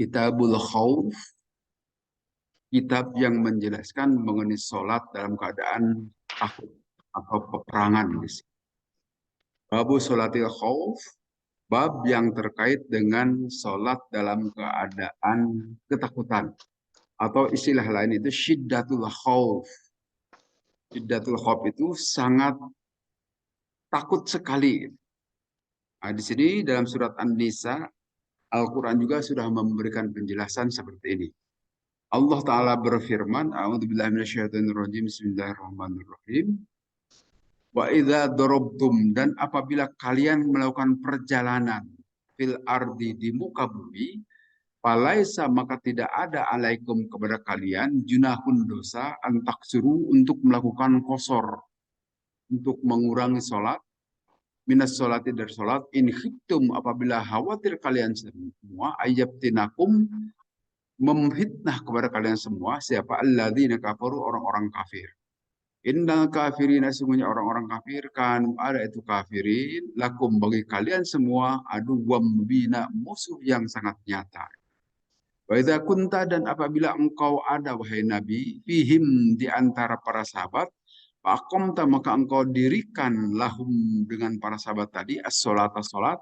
Kitabul Khauf, kitab yang menjelaskan mengenai sholat dalam keadaan takut atau peperangan. Babu sholatil khauf, bab yang terkait dengan sholat dalam keadaan ketakutan. Atau istilah lain itu syiddatul khauf. Syiddatul khauf itu sangat takut sekali. Nah, di sini dalam surat An-Nisa, Al-Quran juga sudah memberikan penjelasan seperti ini. Allah Ta'ala berfirman, A'udzubillahi minasyaitonirrajim, Bismillahirrahmanirrahim. Wa idza darabtum, dan apabila kalian melakukan perjalanan fil ardi, di muka bumi, falaisa, maka tidak ada alaikum kepada kalian junahun dosa antak suruh untuk melakukan qasar, untuk mengurangi sholat, minas sholati dari sholat, in khiftum, apabila khawatir kalian semua, ayyabtinakum, memfitnah kepada kalian semua, siapa alladzina kafaru, orang-orang kafir. Innal kafirina, sesungguhnya orang-orang kafir, kan ada itu kafirin, lakum, bagi kalian semua, aduwwam mubina, musuh yang sangat nyata. Wa idza kunta, dan apabila engkau ada wahai Nabi, fihim, di antara para sahabat, faqamta, maka engkau dirikan lahum, dengan para sahabat tadi, as-sholata, sholat,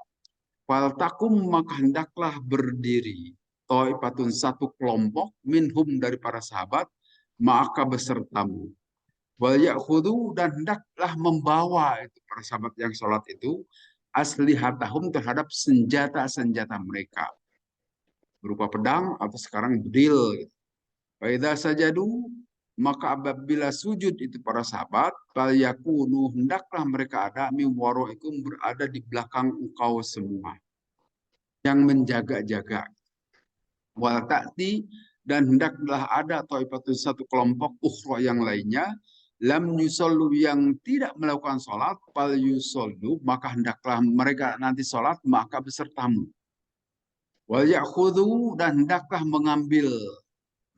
fal takum, maka hendaklah berdiri ta'ifatun, satu kelompok, minhum, dari para sahabat, maka besertamu. Wal ya'khudhu, dan hendaklah membawa itu para sahabat yang sholat itu, aslihatahum, terhadap senjata-senjata mereka, berupa pedang atau sekarang bedil. Wa idza sajadu, maka apabila sujud itu para sahabat, fal yakunu, hendaklah mereka ada, min waraikum, berada di belakang engkau semua, yang menjaga-jaga. Wal ta'ti, dan hendaklah ada ta'ifatun, satu kelompok, ukhra, yang lainnya, lam yusollu, yang tidak melakukan sholat, fal yusollu, maka hendaklah mereka nanti sholat, maka besertamu. Wal ya'khudhu, dan hendaklah mengambil,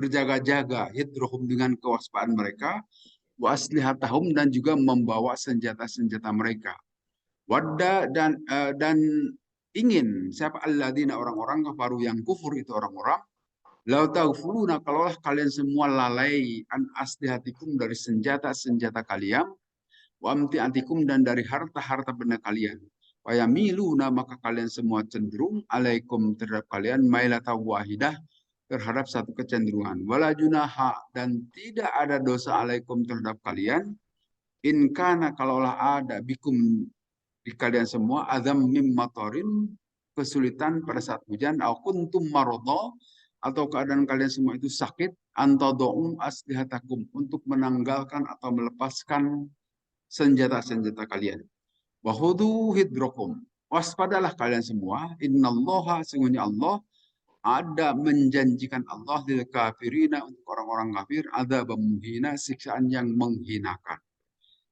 berjaga-jaga, hidrohum, dengan kewaspadaan mereka, wa aslihatahum, dan juga membawa senjata-senjata mereka. Wadda, dan ingin, siapa alladzina, orang-orang kafaru, yang kufur itu orang-orang, lau taghfuluna, kalaulah kalian semua lalai, an aslihatikum, dari senjata-senjata kalian, wa amtiatikum, dan dari harta-harta benda kalian, wa yamiluna, maka kalian semua cenderung, alaikum, terhadap kalian, mailata wahidah, terhadap satu kecenderungan. Wala junaha, dan tidak ada dosa alaikum, terhadap kalian, in kana, kalaulah ada, bikum, di kalian semua, azam mim matorin, kesulitan pada saat hujan, au kuntum maradha, atau keadaan kalian semua itu sakit, antadum aslihatakum, untuk menanggalkan atau melepaskan senjata-senjata kalian. Wahudu hidrokum, waspadalah kalian semua, innallaha, sesungguhnya Allah, ada menjanjikan Allah lil kafirina, untuk orang-orang kafir, ada muhina, siksaan yang menghinakan.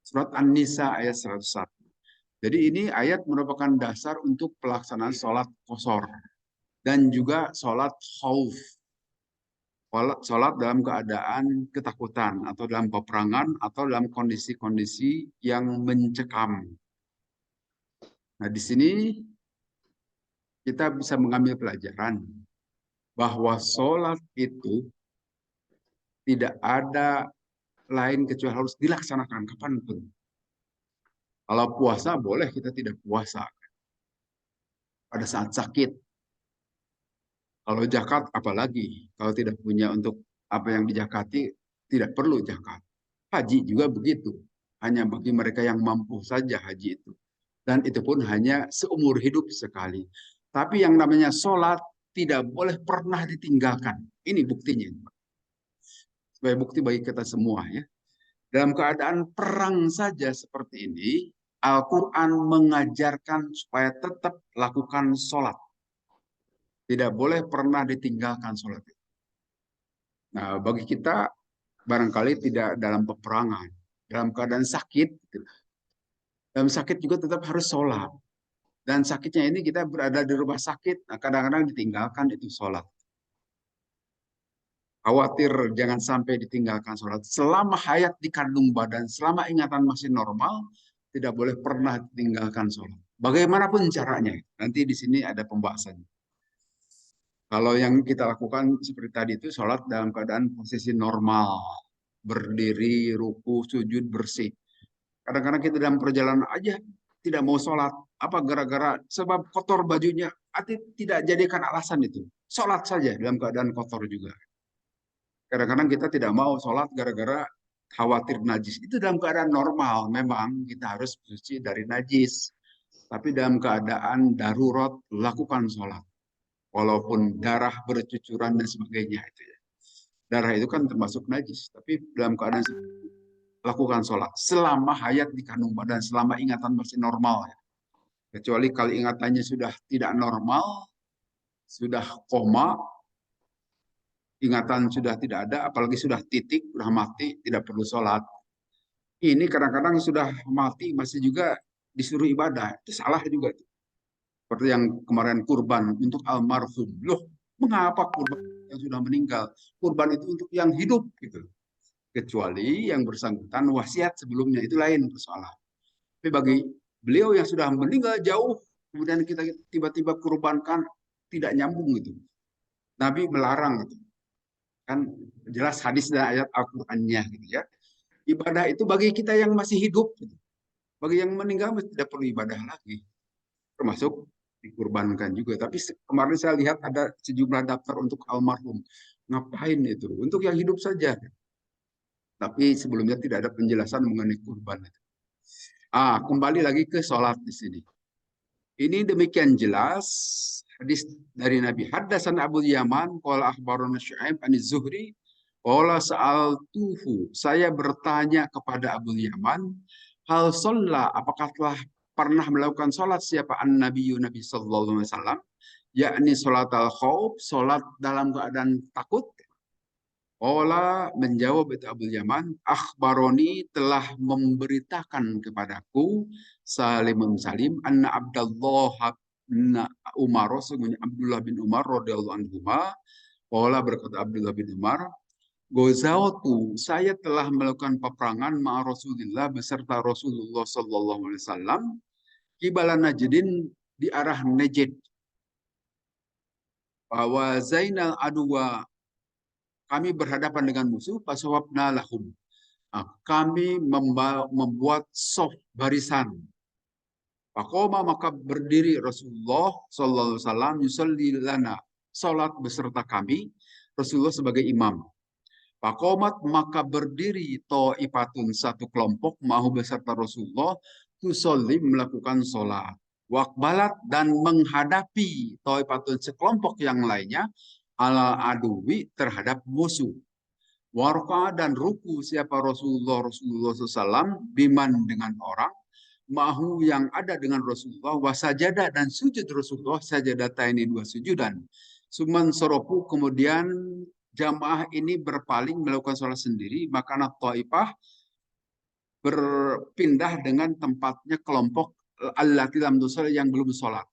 Surat An-Nisa ayat 101. Jadi ini ayat merupakan dasar untuk pelaksanaan sholat qasar dan juga sholat khauf. Sholat dalam keadaan ketakutan atau dalam peperangan atau dalam kondisi-kondisi yang mencekam. Nah, di sini kita bisa mengambil pelajaran bahwa sholat itu tidak ada lain kecuali harus dilaksanakan kapanpun. Kalau puasa boleh kita tidak puasa pada saat sakit. Kalau zakat apalagi, kalau tidak punya untuk apa yang dijakati, tidak perlu zakat. Haji juga begitu, hanya bagi mereka yang mampu saja haji itu. Dan itu pun hanya seumur hidup sekali. Tapi yang namanya sholat tidak boleh pernah ditinggalkan. Ini buktinya. Sebagai bukti bagi kita semua ya. Dalam keadaan perang saja seperti ini, Al-Quran mengajarkan supaya tetap lakukan sholat. Tidak boleh pernah ditinggalkan sholat. Nah, bagi kita barangkali tidak dalam peperangan, dalam keadaan sakit, dalam sakit juga tetap harus sholat. Dan sakitnya ini kita berada di rumah sakit, nah kadang-kadang ditinggalkan itu sholat. Khawatir jangan sampai ditinggalkan sholat. Selama hayat di kandung badan, selama ingatan masih normal, tidak boleh pernah ditinggalkan sholat. Bagaimanapun caranya, nanti di sini ada pembahasannya. Kalau yang kita lakukan seperti tadi itu sholat dalam keadaan posisi normal, berdiri, ruku, sujud, bersih. Kadang-kadang kita dalam perjalanan aja tidak mau sholat. Apa gara-gara sebab kotor bajunya? Tidak jadikan alasan itu. Sholat saja dalam keadaan kotor juga. Kadang-kadang kita tidak mau sholat gara-gara khawatir najis. Itu dalam keadaan normal. Memang kita harus suci dari najis. Tapi dalam keadaan darurat, lakukan sholat. Walaupun darah bercucuran dan sebagainya. Itu ya. Darah itu kan termasuk najis. Tapi dalam keadaan lakukan sholat. Selama hayat di kandung badan, selama ingatan masih normal. Ya. Kecuali kalau ingatannya sudah tidak normal, sudah koma, ingatan sudah tidak ada, apalagi sudah titik, sudah mati, tidak perlu sholat. Ini kadang-kadang sudah mati, masih juga disuruh ibadah. Itu salah juga. Seperti yang kemarin kurban untuk almarhum. Loh, mengapa kurban yang sudah meninggal? Kurban itu untuk yang hidup. Gitu. Kecuali yang bersangkutan wasiat sebelumnya, itu lain persoalan. Tapi bagi beliau yang sudah meninggal jauh, kemudian kita tiba-tiba kurbankan, tidak nyambung gitu. Nabi melarang gitu. Kan jelas hadis dan ayat Al-Qur'annya gitu ya. Ibadah itu bagi kita yang masih hidup gitu. Bagi yang meninggal tidak perlu ibadah lagi. Termasuk dikurbankan juga. Tapi kemarin saya lihat ada sejumlah daftar untuk almarhum. Ngapain itu? Untuk yang hidup saja. Tapi sebelumnya tidak ada penjelasan mengenai kurban. Kembali lagi ke sholat di sini. Ini demikian jelas hadis dari Nabi. Haddasan Abu Yaman, qala akhbarana Syu'aib an Zuhri, qala sa'altuhu. Saya bertanya kepada Abu Yaman, hal shalla, apakah telah pernah melakukan salat siapa an-nabiyyu Nabi sallallahu alaihi wasallam, yakni salat al-khauf, salat dalam keadaan takut? Ola menjawab itu Abdul Yaman, akhbaroni telah memberitakan kepadaku Salim Salim anna Abdullah bin Umar, sesungguhnya Abdullah bin Umar radhiyallahu anhu, ola berkata Abdullah bin Umar, gozautu, saya telah melakukan peperangan ma Rasulullah beserta Rasulullah sallallahu alaihi wasallam kibala Najdin di arah Najd. Bahwa Zainal Adwa, kami berhadapan dengan musuh, pasawabna lahum. Kami membuat soft barisan. Pakoma, maka berdiri Rasulullah Sallallahu Alaihi Wasallam yusalli lana, salat beserta kami, Rasulullah sebagai imam. Pakomat, maka berdiri to'ifatun, satu kelompok mahu beserta Rasulullah, tusolli, melakukan sholat. Wakbalat, dan menghadapi to'ifatun, sekelompok yang lainnya, ala aduwi, terhadap musuh. Warka, dan ruku siapa Rasulullah SAW biman, dengan orang mahu yang ada dengan Rasulullah, wasajada, dan sujud Rasulullah, sajadata ini dua sujudan. Suman soropu, kemudian jamaah ini berpaling melakukan sholat sendiri, maka anak Taifah berpindah dengan tempatnya kelompok allati lam tusalli, yang belum sholat.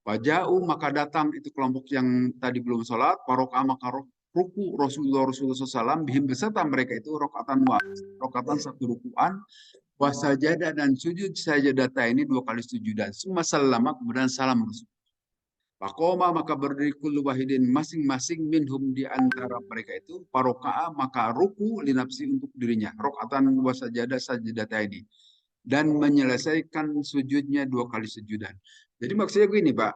Waja'u, maka datang itu kelompok yang tadi belum sholat, waroka, maka ruku Rasulullah SAW bihim beserta mereka itu rokatan satu rukuan, wasajada, dan sujud sajadata ini dua kali sujudan. Summa sallama, kemudian salam Rasul. Pakoma, maka berdiri kullu wahidin, masing-masing minhum di antara mereka itu, paroka'a, maka ruku linapsi, untuk dirinya, rokatan wasajada sajadata ini, dan menyelesaikan sujudnya dua kali sujudan. Jadi maksudnya gini Pak,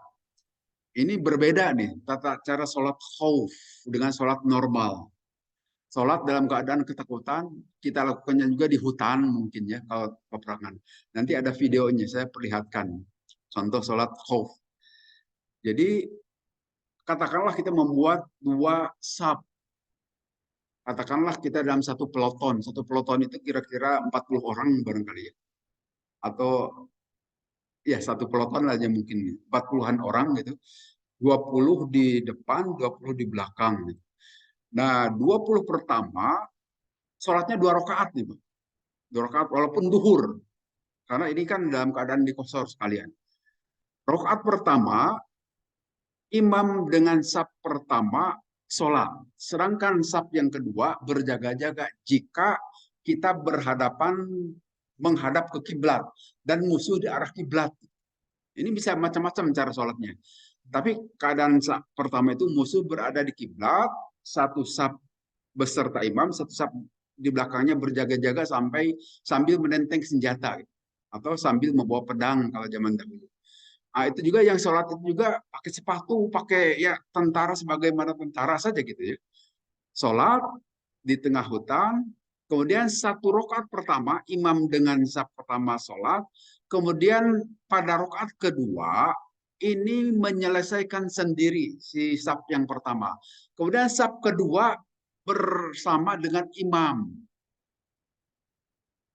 ini berbeda nih tata cara sholat khauf dengan sholat normal. Sholat dalam keadaan ketakutan, kita lakukannya juga di hutan mungkin ya, kalau peperangan. Nanti ada videonya, saya perlihatkan. Contoh sholat khauf. Jadi, katakanlah kita membuat dua saf. Katakanlah kita dalam satu peloton. Satu peloton itu kira-kira 40 orang barangkali ya. Atau ya satu peloton aja mungkin 40-an orang gitu. 20 di depan, 20 di belakang. Gitu. Nah, 20 pertama, sholatnya 2 rakaat nih, Pak. 2 rakaat, walaupun duhur. Karena ini kan dalam keadaan dikosor sekalian. Rakaat pertama, imam dengan saf pertama sholat. Sedangkan saf yang kedua berjaga-jaga jika kita berhadapan menghadap ke kiblat dan musuh di arah kiblat. Ini bisa macam-macam cara sholatnya. Tapi keadaan pertama itu musuh berada di kiblat, satu saf beserta imam, satu saf di belakangnya berjaga-jaga sambil menenteng senjata gitu. Atau sambil membawa pedang kalau zaman dahulu. Nah, itu juga yang sholat itu juga pakai sepatu, pakai ya tentara sebagaimana tentara saja gitu ya. Sholat di tengah hutan, kemudian satu rakaat pertama imam dengan saf pertama sholat, kemudian pada rakaat kedua ini menyelesaikan sendiri si saf yang pertama. Kemudian saf kedua bersama dengan imam.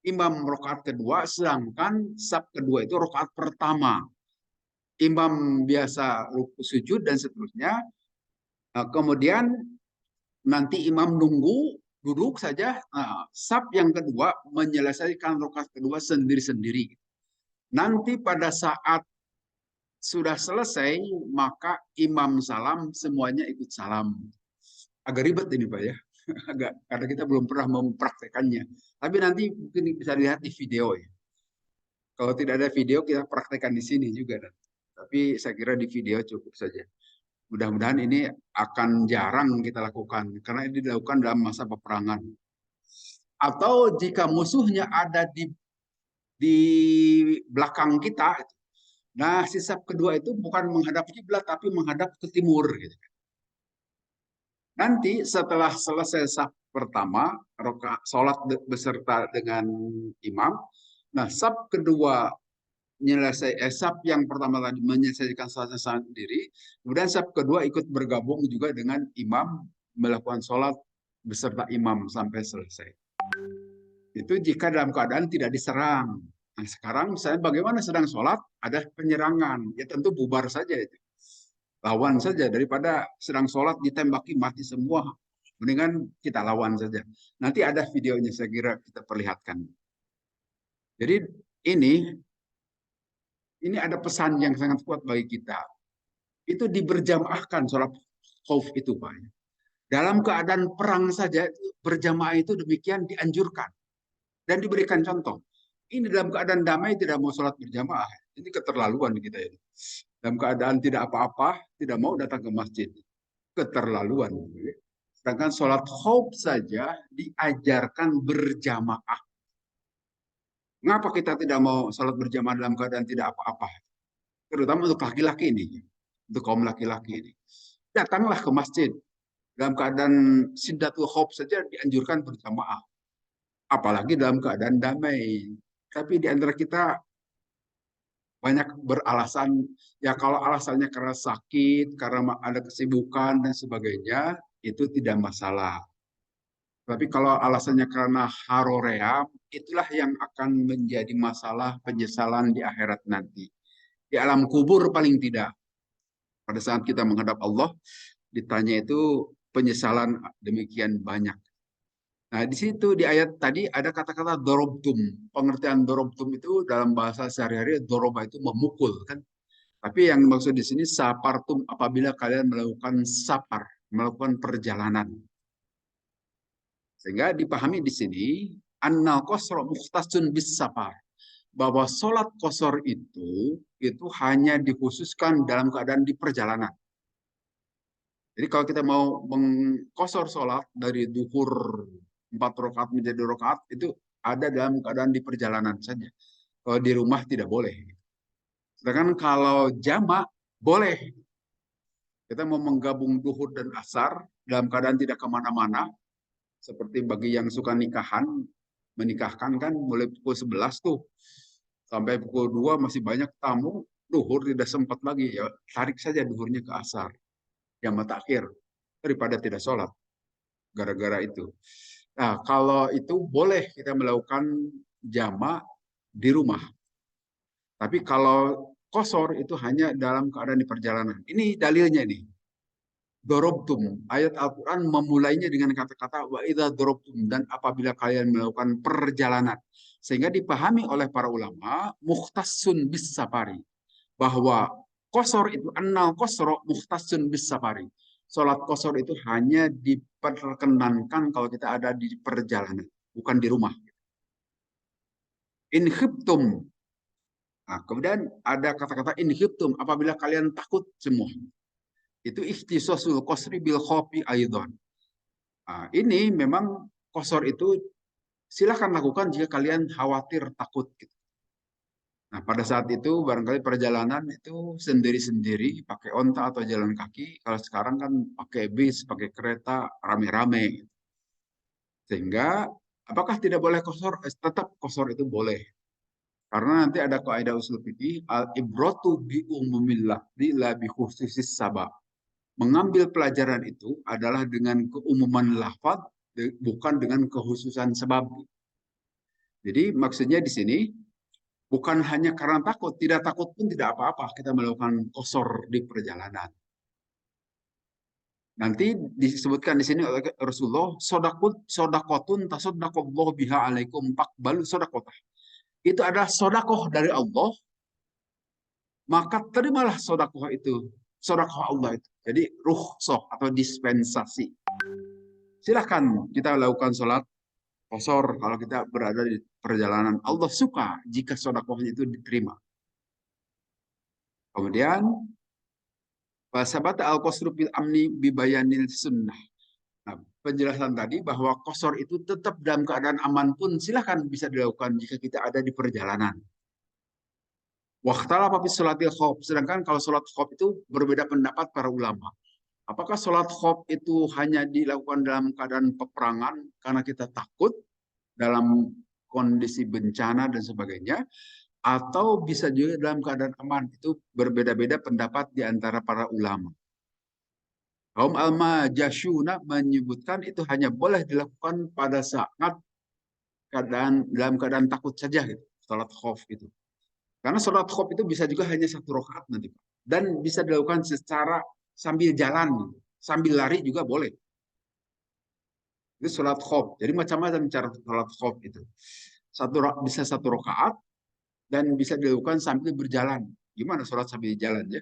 Imam rakaat kedua, sedangkan saf kedua itu rakaat pertama. Imam biasa sujud dan seterusnya. Kemudian nanti imam nunggu duduk saja. Saf yang kedua menyelesaikan rakaat kedua sendiri-sendiri. Nanti pada saat sudah selesai, maka imam salam, semuanya ikut salam. Agak ribet ini Pak ya. Agak, karena kita belum pernah mempraktekannya. Tapi nanti mungkin bisa dilihat di video ya. Kalau tidak ada video, kita praktekkan di sini juga. Tapi saya kira di video cukup saja. Mudah-mudahan ini akan jarang kita lakukan karena ini dilakukan dalam masa peperangan. Atau jika musuhnya ada di belakang kita, nah sisa kedua itu bukan menghadap kiblat tapi menghadap ke timur gitu. Nanti setelah selesai saf pertama, sholat beserta dengan imam, nah saf kedua saf yang pertama tadi menyelesaikan sholat sendiri, kemudian saf kedua ikut bergabung juga dengan imam melakukan sholat beserta imam sampai selesai. Itu jika dalam keadaan tidak diserang. Nah, sekarang misalnya bagaimana sedang sholat, ada penyerangan, ya tentu bubar saja itu. Lawan saja daripada sedang sholat ditembaki mati semua. Mendingan kita lawan saja. Nanti ada videonya saya kira kita perlihatkan. Jadi ini ada pesan yang sangat kuat bagi kita. Itu diberjamaahkan sholat khauf itu Pak. Dalam keadaan perang saja berjamaah itu demikian dianjurkan dan diberikan contoh. Ini dalam keadaan damai tidak mau sholat berjamaah. Ini keterlaluan kita ini. Dalam keadaan tidak apa-apa, tidak mau datang ke masjid. Keterlaluan. Sedangkan sholat khauf saja diajarkan berjamaah. Mengapa kita tidak mau sholat berjamaah dalam keadaan tidak apa-apa? Terutama untuk laki-laki ini. Untuk kaum laki-laki ini. Datanglah ke masjid. Dalam keadaan siddatul khauf saja dianjurkan berjamaah. Apalagi dalam keadaan damai. Tapi di antara kita banyak beralasan, ya kalau alasannya karena sakit, karena ada kesibukan dan sebagainya, itu tidak masalah. Tapi kalau alasannya karena harorea, itulah yang akan menjadi masalah penyesalan di akhirat nanti. Di alam kubur paling tidak. Pada saat kita menghadap Allah, ditanya itu penyesalan demikian banyak. Nah, di situ di ayat tadi ada kata-kata dorobtum. Pengertian dorobtum itu dalam bahasa sehari-hari doroba itu memukul kan. Tapi yang dimaksud di sini sapartum apabila kalian melakukan sapar, melakukan perjalanan. Sehingga dipahami di sini annal qasra mukhtasun bis sapar. Bahwa sholat kosor itu hanya dikhususkan dalam keadaan di perjalanan. Jadi kalau kita mau mengkosor sholat dari duhur 4 rakaat menjadi rakaat itu ada dalam keadaan di perjalanan saja. Kalau di rumah tidak boleh. Sedangkan kalau jamak boleh. Kita mau menggabung duhur dan asar dalam keadaan tidak kemana-mana. Seperti bagi yang suka menikahkan kan mulai pukul 11 tuh. Sampai pukul 2 masih banyak tamu, duhur tidak sempat lagi. Ya tarik saja duhurnya ke asar. Yang matakhir daripada tidak sholat. Gara-gara itu. Nah, kalau itu boleh kita melakukan jamak di rumah. Tapi kalau kosor itu hanya dalam keadaan di perjalanan. Ini dalilnya nih. Dorobtum. Ayat Al-Quran memulainya dengan kata-kata wa idza dorobtum. Dan apabila kalian melakukan perjalanan. Sehingga dipahami oleh para ulama mukhtasun bis safari. Bahwa kosor itu annal kosro mukhtasun bis safari. Sholat kosor itu hanya diperkenankan kalau kita ada di perjalanan. Bukan di rumah. In khiftum. Nah, kemudian ada kata-kata in khiftum, apabila kalian takut semua. Itu ikhtisasul qasri bil khofi aidon. Nah, ini memang kosor itu silahkan lakukan jika kalian khawatir takut. Gitu. Nah, pada saat itu barangkali perjalanan itu sendiri-sendiri, pakai onta atau jalan kaki. Kalau sekarang kan pakai bis, pakai kereta, rame-rame. Sehingga apakah tidak boleh kosor? Tetap kosor itu boleh. Karena nanti ada kaidah usul fikih al-ibratu bi umumil lafzi la bi khususis sabab. Mengambil pelajaran itu adalah dengan keumuman lafaz bukan dengan kekhususan sebab. Jadi maksudnya di sini bukan hanya karena takut, tidak takut pun tidak apa-apa kita melakukan qasar di perjalanan. Nanti disebutkan di sini oleh Rasulullah, sodakotun tasodakallah biha alaikum faqbalu sodakotah. Itu adalah sodakoh dari Allah, maka terimalah sodakoh itu. Sodakoh Allah itu. Jadi rukhsah atau dispensasi. Silahkan kita lakukan sholat qasar kalau kita berada di perjalanan. Allah suka jika sodakohnya itu diterima. Kemudian sabata al-qasru fil amni bibayanil sunnah. Nah, penjelasan tadi bahwa qasar itu tetap dalam keadaan aman pun silahkan bisa dilakukan jika kita ada di perjalanan. Waqtala fi sholatil khauf. Sedangkan kalau sholat khauf itu berbeda pendapat para ulama. Apakah sholat khauf itu hanya dilakukan dalam keadaan peperangan karena kita takut dalam kondisi bencana dan sebagainya, atau bisa juga dalam keadaan aman? Itu berbeda-beda pendapat di antara para ulama. Kaum al-majashuna menyebutkan itu hanya boleh dilakukan pada saat dalam keadaan takut saja gitu, sholat khauf itu. Karena sholat khauf itu bisa juga hanya 1 rakaat nanti, Pak. Dan bisa dilakukan secara sambil jalan, sambil lari juga boleh. Itu sholat khauf. Jadi macam-macam cara sholat khauf itu. Bisa 1 rakaat dan bisa dilakukan sambil berjalan. Gimana sholat sambil jalan ya?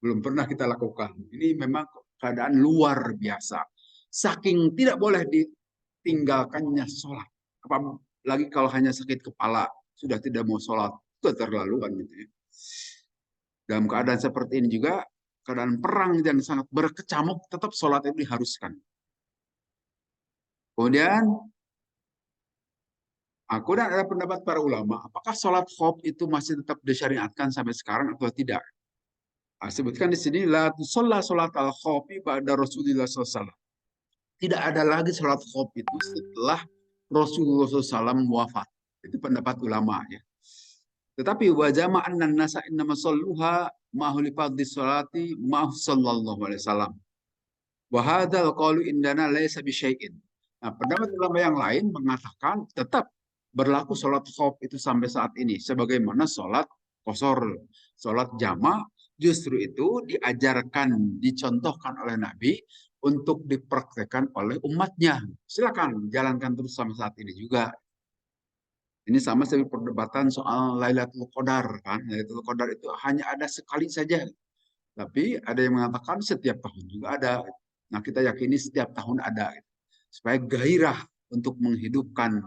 Belum pernah kita lakukan. Ini memang keadaan luar biasa. Saking tidak boleh ditinggalkannya sholat. Apalagi kalau hanya sakit kepala, sudah tidak mau sholat. Itu keterlaluan gitu ya. Dalam keadaan seperti ini juga, keadaan perang yang sangat berkecamuk, tetap sholat itu diharuskan. Kemudian, aku dan ada pendapat para ulama, apakah sholat khauf itu masih tetap disyariatkan sampai sekarang atau tidak? Nah, sebutkan di sini, la tusalla sholat al-khaufi ba'da Rasulullah SAW. Tidak ada lagi sholat khauf itu setelah Rasulullah SAW wafat. Itu pendapat ulama ya. Tetapi wajah ma'annan nasa innama salluha ma'hulifadhi sholati ma'hu sallallahu alaihi wasallam. Wahadal qalu indana laysa bisyai'in. Nah, pendapat ulama yang lain mengatakan tetap berlaku sholat khauf itu sampai saat ini. Sebagaimana sholat qasar, sholat jama, justru itu diajarkan, dicontohkan oleh Nabi untuk dipraktekkan oleh umatnya. Silakan jalankan terus sampai saat ini juga. Ini sama seperti perdebatan soal Lailatul Qadar kan. Lailatul Qadar itu hanya ada sekali saja. Tapi ada yang mengatakan setiap tahun juga ada. Nah, kita yakini setiap tahun ada. Supaya gairah untuk menghidupkan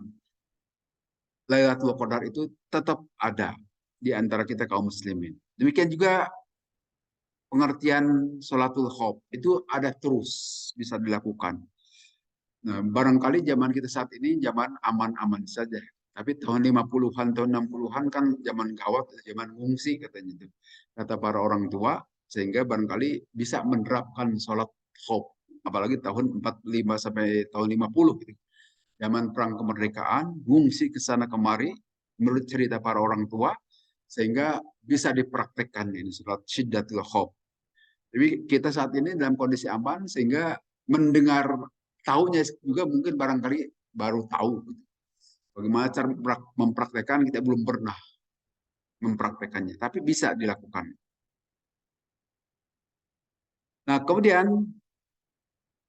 Lailatul Qadar itu tetap ada di antara kita kaum muslimin. Demikian juga pengertian sholatul khauf itu ada terus bisa dilakukan. Nah, barangkali zaman kita saat ini zaman aman-aman saja. Tapi tahun 50-an, tahun 60-an kan zaman gawat, zaman ngungsi katanya itu. Kata para orang tua, sehingga barangkali bisa menerapkan sholat khauf. Apalagi tahun 45 sampai tahun 50. Gitu. Zaman perang kemerdekaan, ngungsi ke sana kemari, menurut cerita para orang tua, sehingga bisa dipraktekkan ini sholat syiddatul khauf. Jadi kita saat ini dalam kondisi aman, sehingga mendengar tahunya juga mungkin barangkali baru tahu. Bagaimana cara mempraktekkan kita belum pernah mempraktekannya, tapi bisa dilakukan. Nah, kemudian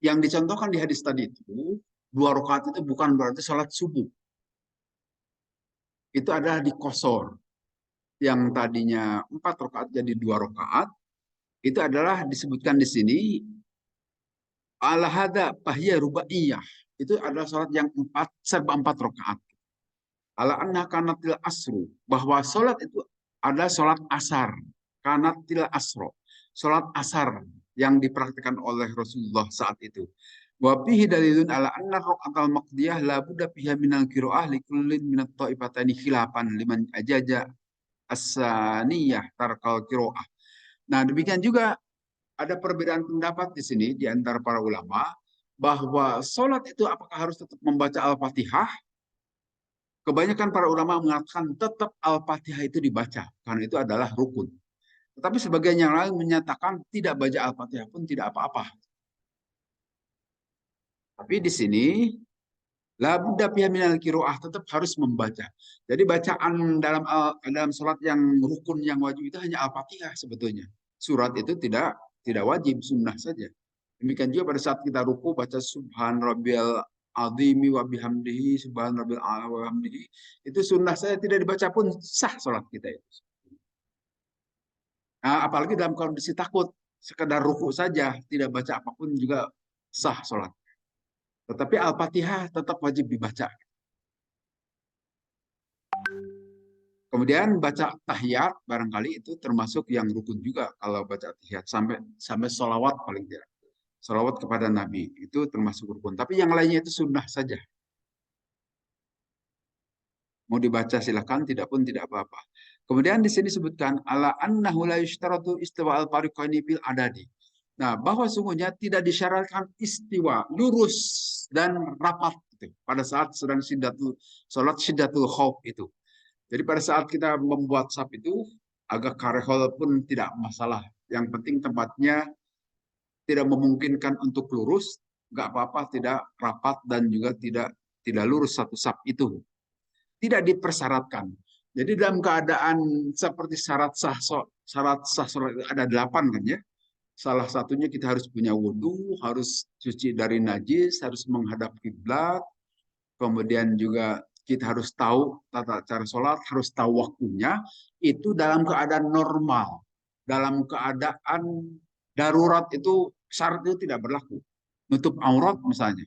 yang dicontohkan di hadis tadi itu 2 rakaat itu bukan berarti sholat subuh. Itu adalah di qasar. Yang tadinya 4 rakaat jadi 2 rakaat. Itu adalah disebutkan di sini ala hada fahiya rubaiyah. Itu adalah sholat yang 4 rakaat. Ala anna kanatil asru, bahwa sholat itu ada sholat asar, kanatil asro, sholat asar yang dipraktikkan oleh Rasulullah saat itu. Wa fihi dalilun ala anna raqatal maqdiyah la budda fiha minal qiraah li kullin minat ta'ifatani khilafan liman ajaja as-saniyah tarkal qiraah. Nah, demikian juga ada perbedaan pendapat di sini di antara para ulama bahwa sholat itu apakah harus tetap membaca Al-Fatihah. Kebanyakan para ulama mengatakan tetap Al-Fatihah itu dibaca karena itu adalah rukun. Tetapi sebagian yang lain menyatakan tidak baca Al-Fatihah pun tidak apa-apa. Tapi di sini la budda fiha minal qiraah, tetap harus membaca. Jadi bacaan dalam salat yang rukun yang wajib itu hanya Al-Fatihah sebetulnya. Surat itu tidak wajib, sunnah saja. Demikian juga pada saat kita ruku baca subhan rabbiyal azimi wa bihamdihi subhan rabbil a'la wa bihamdihi, itu sunnah saja, tidak dibaca pun sah salat kita itu. Nah, apalagi dalam kondisi takut, sekedar ruku saja tidak baca apapun juga sah salat. Tetapi Al-Fatihah tetap wajib dibaca. Kemudian baca tahiyat barangkali itu termasuk yang rukun juga kalau baca tahiyat sampai sholawat paling tidak. Sholawat kepada Nabi itu termasuk rukun. Tapi yang lainnya itu sunnah saja. Mau dibaca silakan, tidak pun tidak apa-apa. Kemudian di sini disebutkan ala annahu la yushtaratu istiwa al-fariqaini fil adadi. Nah, bahwa sungguhnya tidak disyaratkan istiwa, lurus dan rapat itu pada saat sedang salat syiddatul khauf itu. Jadi pada saat kita membuat sap itu agak karehol pun tidak masalah. Yang penting tempatnya tidak memungkinkan untuk lurus, nggak apa-apa, tidak rapat dan juga tidak lurus satu sap itu. Tidak dipersyaratkan. Jadi dalam keadaan seperti syarat sah ada 8 kan ya. Salah satunya kita harus punya wudhu, harus cuci dari najis, harus menghadap kiblat, kemudian juga kita harus tahu tata cara sholat, harus tahu waktunya, itu dalam keadaan normal. Dalam keadaan darurat itu syarat itu tidak berlaku. Nutup aurat misalnya.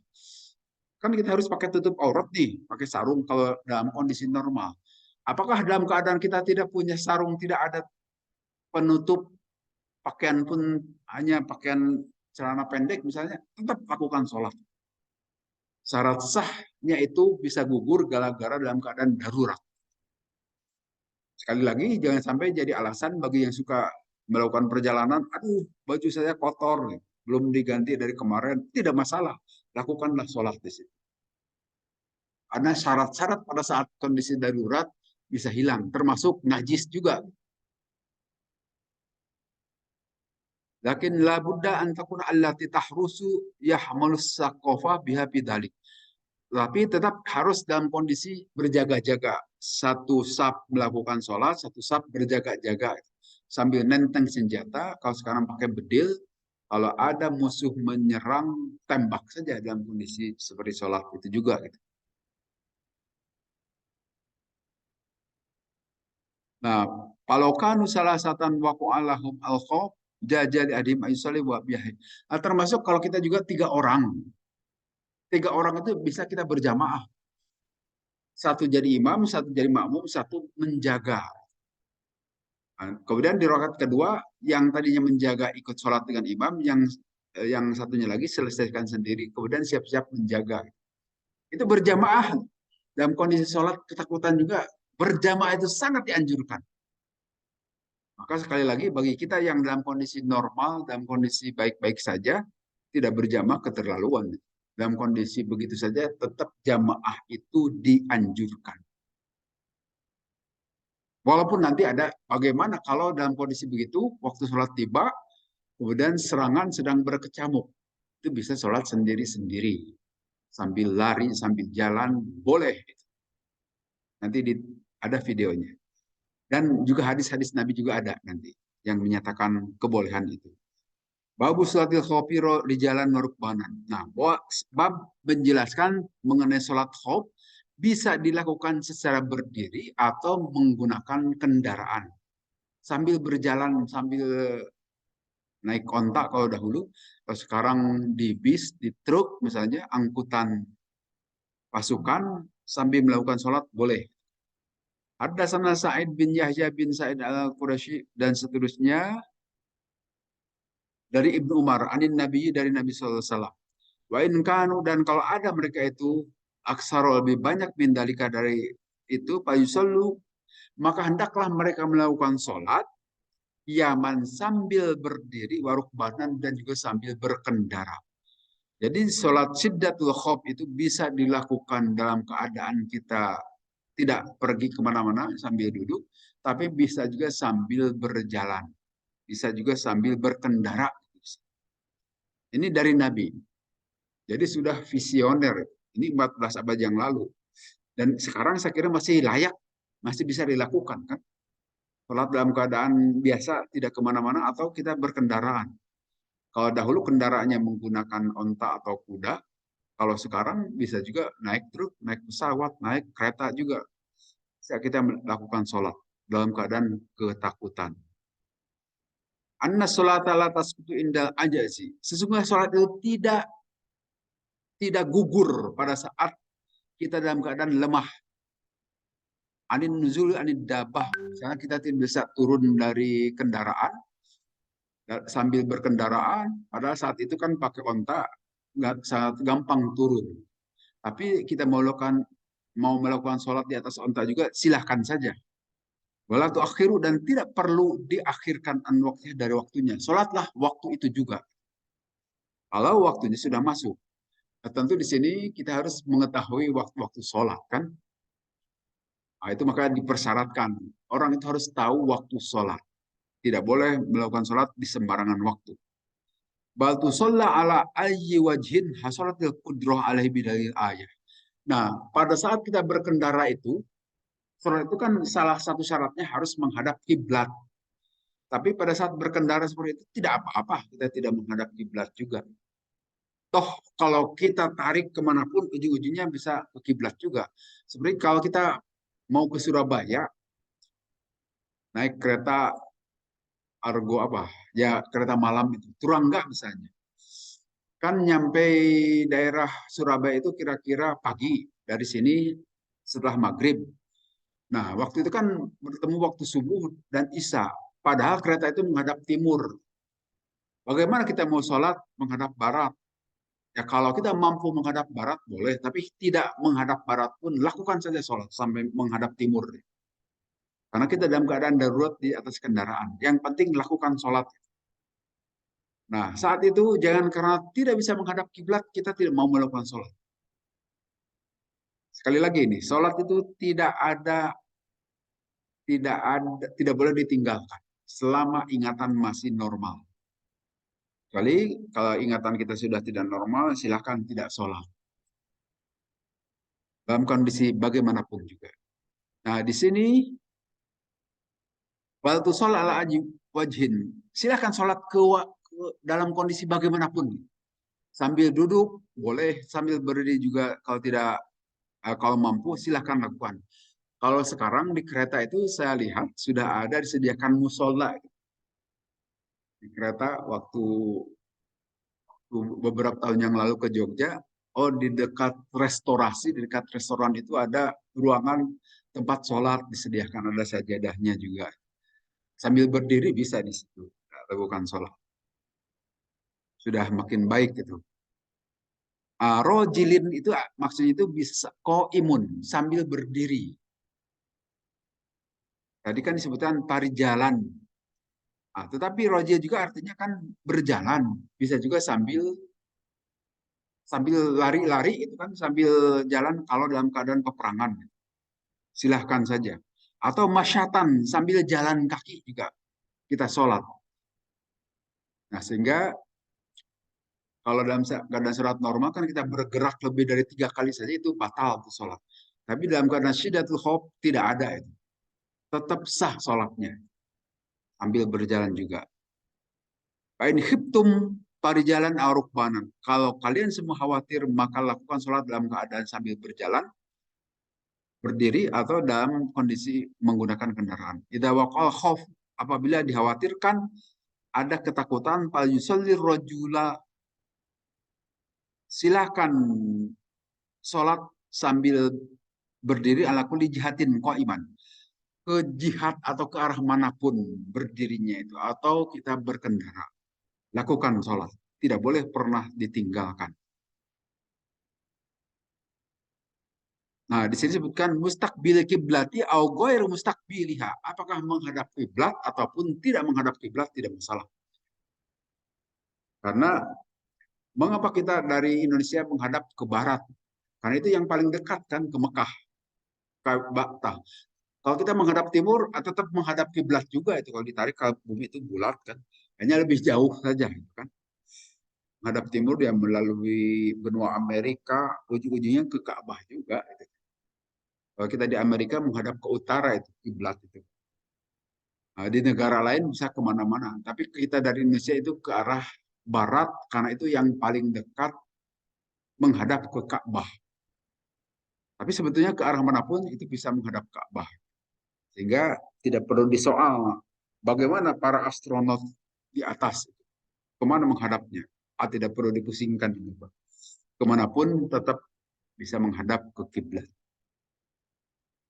Kan kita harus pakai tutup aurat nih, pakai sarung kalau dalam kondisi normal. Apakah dalam keadaan kita tidak punya sarung, tidak ada penutup, pakaian pun hanya pakaian celana pendek misalnya, tetap lakukan sholat. Syarat sahnya itu bisa gugur gara-gara dalam keadaan darurat. Sekali lagi, jangan sampai jadi alasan bagi yang suka melakukan perjalanan, aduh baju saya kotor, belum diganti dari kemarin, tidak masalah. Lakukanlah sholat di situ. Karena syarat-syarat pada saat kondisi darurat bisa hilang, termasuk najis juga. Lakin la budda an takuna allati tahrusu yahmalus saqafa biha bidalik. Tapi tetap harus dalam kondisi berjaga-jaga. Satu saf melakukan sholat, satu saf berjaga-jaga. Sambil nenteng senjata, kalau sekarang pakai bedil, kalau ada musuh menyerang, tembak saja dalam kondisi seperti sholat itu juga. Gitu. Nah, kalau kanu salah satan waku'alahum al-khawf, jajali adim ayusali wa biyahi. Nah, termasuk kalau kita juga 3 orang. 3 orang itu bisa kita berjamaah. Satu jadi imam, satu jadi makmum, satu menjaga. Nah, kemudian di rakaat kedua, yang tadinya menjaga ikut sholat dengan imam, yang satunya lagi selesaikan sendiri, kemudian siap-siap menjaga. Itu berjamaah. Dalam kondisi sholat ketakutan juga, berjamaah itu sangat dianjurkan. Maka sekali lagi bagi kita yang dalam kondisi normal, dalam kondisi baik-baik saja, tidak berjamaah keterlaluan. Dalam kondisi begitu saja, tetap jamaah itu dianjurkan. Walaupun nanti ada bagaimana kalau dalam kondisi begitu, waktu sholat tiba, kemudian serangan sedang berkecamuk. Itu bisa sholat sendiri-sendiri. Sambil lari, sambil jalan, boleh. Nanti ada videonya. Dan juga hadis-hadis Nabi juga ada nanti yang menyatakan kebolehan itu. Babu sholatil khawfiro di jalan marukbanan. Nah, bab menjelaskan mengenai sholat khawf bisa dilakukan secara berdiri atau menggunakan kendaraan. Sambil berjalan, sambil naik ontak kalau dahulu, atau sekarang di bis, di truk misalnya, angkutan pasukan, sambil melakukan sholat boleh. Haddatsana Sa'id bin Yahya bin Sa'id al-Quraisy dan seterusnya dari Ibnu Umar, anin Nabi dari Nabi sallallahu alaihi wasallam. Wa in kanu dan kalau ada mereka itu aksara lebih banyak min dalika dari itu payusallu maka hendaklah mereka melakukan sholat yaman sambil berdiri warukbanan dan juga sambil berkendara. Jadi sholat syiddatul khauf itu bisa dilakukan dalam keadaan kita tidak pergi kemana-mana sambil duduk, tapi bisa juga sambil berjalan, bisa juga sambil berkendara. Ini dari Nabi. Jadi sudah visioner. Ini 14 abad yang lalu. Dan sekarang saya kira masih layak, masih bisa dilakukan kan. Sholat dalam keadaan biasa, tidak kemana-mana, atau kita berkendaraan. Kalau dahulu kendaraannya menggunakan onta atau kuda, kalau sekarang bisa juga naik truk, naik pesawat, naik kereta juga. Kita melakukan sholat dalam keadaan ketakutan. Anna sholata la tasqutu indal ajazi. Sesungguhnya sholat itu tidak gugur pada saat kita dalam keadaan lemah. Anin nuzul anid dabah. Misalnya kita tidak bisa turun dari kendaraan sambil berkendaraan, padahal saat itu kan pakai onta nggak sangat gampang turun. Tapi kita mau melakukan sholat di atas onta juga silahkan saja. Wala akhiru dan tidak perlu diakhirkan an waktunya dari waktunya. Sholatlah waktu itu juga. Kalau waktunya sudah masuk. Nah, tentu di sini kita harus mengetahui waktu-waktu sholat kan. Nah, itu maka dipersyaratkan. Orang itu harus tahu waktu sholat. Tidak boleh melakukan sholat di sembarangan waktu. Bal tusalla ala ayyi wajhin hasalatil qudrah alaihi bidalil ayah. Nah, pada saat kita berkendara itu, sholat itu kan salah satu syaratnya harus menghadap kiblat. Tapi pada saat berkendara seperti itu tidak apa-apa, kita tidak menghadap kiblat juga. Toh kalau kita tarik kemanapun ujung-ujungnya bisa ke kiblat juga. Seperti kalau kita mau ke Surabaya, naik kereta Argo apa? Ya kereta malam itu, Turangga misalnya. Kan nyampe daerah Surabaya itu kira-kira pagi dari sini setelah maghrib. Nah, waktu itu kan bertemu waktu subuh dan isya. Padahal kereta itu menghadap timur. Bagaimana kita mau sholat menghadap barat? Ya kalau kita mampu menghadap barat boleh, tapi tidak menghadap barat pun lakukan saja sholat sampai menghadap timur. Karena kita dalam keadaan darurat di atas kendaraan. Yang penting lakukan sholat. Nah saat itu jangan karena tidak bisa menghadap kiblat kita tidak mau melakukan sholat. Sekali lagi ini, sholat itu tidak boleh ditinggalkan selama ingatan masih normal. Kecuali kalau ingatan kita sudah tidak normal, silahkan tidak sholat. Dalam kondisi bagaimanapun juga. Nah, di sini waktu sholat ala wajhin. Silahkan sholat ke dalam kondisi bagaimanapun. Sambil duduk, boleh. Sambil berdiri juga kalau tidak, kalau mampu silahkan lakukan. Kalau sekarang di kereta itu saya lihat sudah ada disediakan musola. Di kereta waktu beberapa tahun yang lalu ke Jogja, oh di dekat restorasi, di dekat restoran itu ada ruangan tempat sholat disediakan, ada sajadahnya juga. Sambil berdiri bisa di situ lakukan sholat. Sudah makin baik gitu. Rojilin itu maksudnya itu bisa imun sambil berdiri. Tadi kan disebutkan tari jalan. Tetapi roja juga artinya kan berjalan. Bisa juga sambil lari-lari itu kan sambil jalan kalau dalam keadaan peperangan. Silahkan saja. Atau masyatan sambil jalan kaki juga kita sholat. Nah sehingga kalau dalam keadaan sholat normal kan kita bergerak lebih dari 3 kali saja itu batal tuh sholat. Tapi dalam keadaan syiddatul khauf tidak ada itu. Tetap sah sholatnya. Sambil berjalan juga. Fa'in khiftum parijalan arukbanan. Kalau kalian semua khawatir, maka lakukan sholat dalam keadaan sambil berjalan, berdiri, atau dalam kondisi menggunakan kendaraan. Idza waqal khauf, apabila dikhawatirkan ada ketakutan, fal yusallir rajula, silakan sholat sambil berdiri ala kulli jihatin qa'iman. ke jihad atau ke arah manapun berdirinya itu, atau kita berkendara, lakukan sholat. Tidak boleh pernah ditinggalkan. Nah, di sini disebutkan mustaqbil kiblati au ghairu mustaqbiliha. Apakah menghadap kiblat ataupun tidak menghadap kiblat tidak masalah. Karena mengapa kita dari Indonesia menghadap ke barat? Karena itu yang paling dekat kan ke Mekah, ke Baktah. Kalau kita menghadap timur, tetap menghadap kiblat juga itu. Kalau ditarik ke bumi itu bulat kan, hanya lebih jauh saja gitu kan. Menghadap timur dia melalui benua Amerika, ujung-ujungnya ke Ka'bah juga. Gitu. Kalau kita di Amerika menghadap ke utara itu kiblat itu. Nah, di negara lain bisa kemana-mana, tapi kita dari Indonesia itu ke arah barat karena itu yang paling dekat menghadap ke Ka'bah. Tapi sebetulnya ke arah manapun itu bisa menghadap Ka'bah. Sehingga tidak perlu disoal bagaimana para astronot di atas kemana menghadapnya. Tidak perlu dipusingkan juga. Kemanapun tetap bisa menghadap ke kiblat.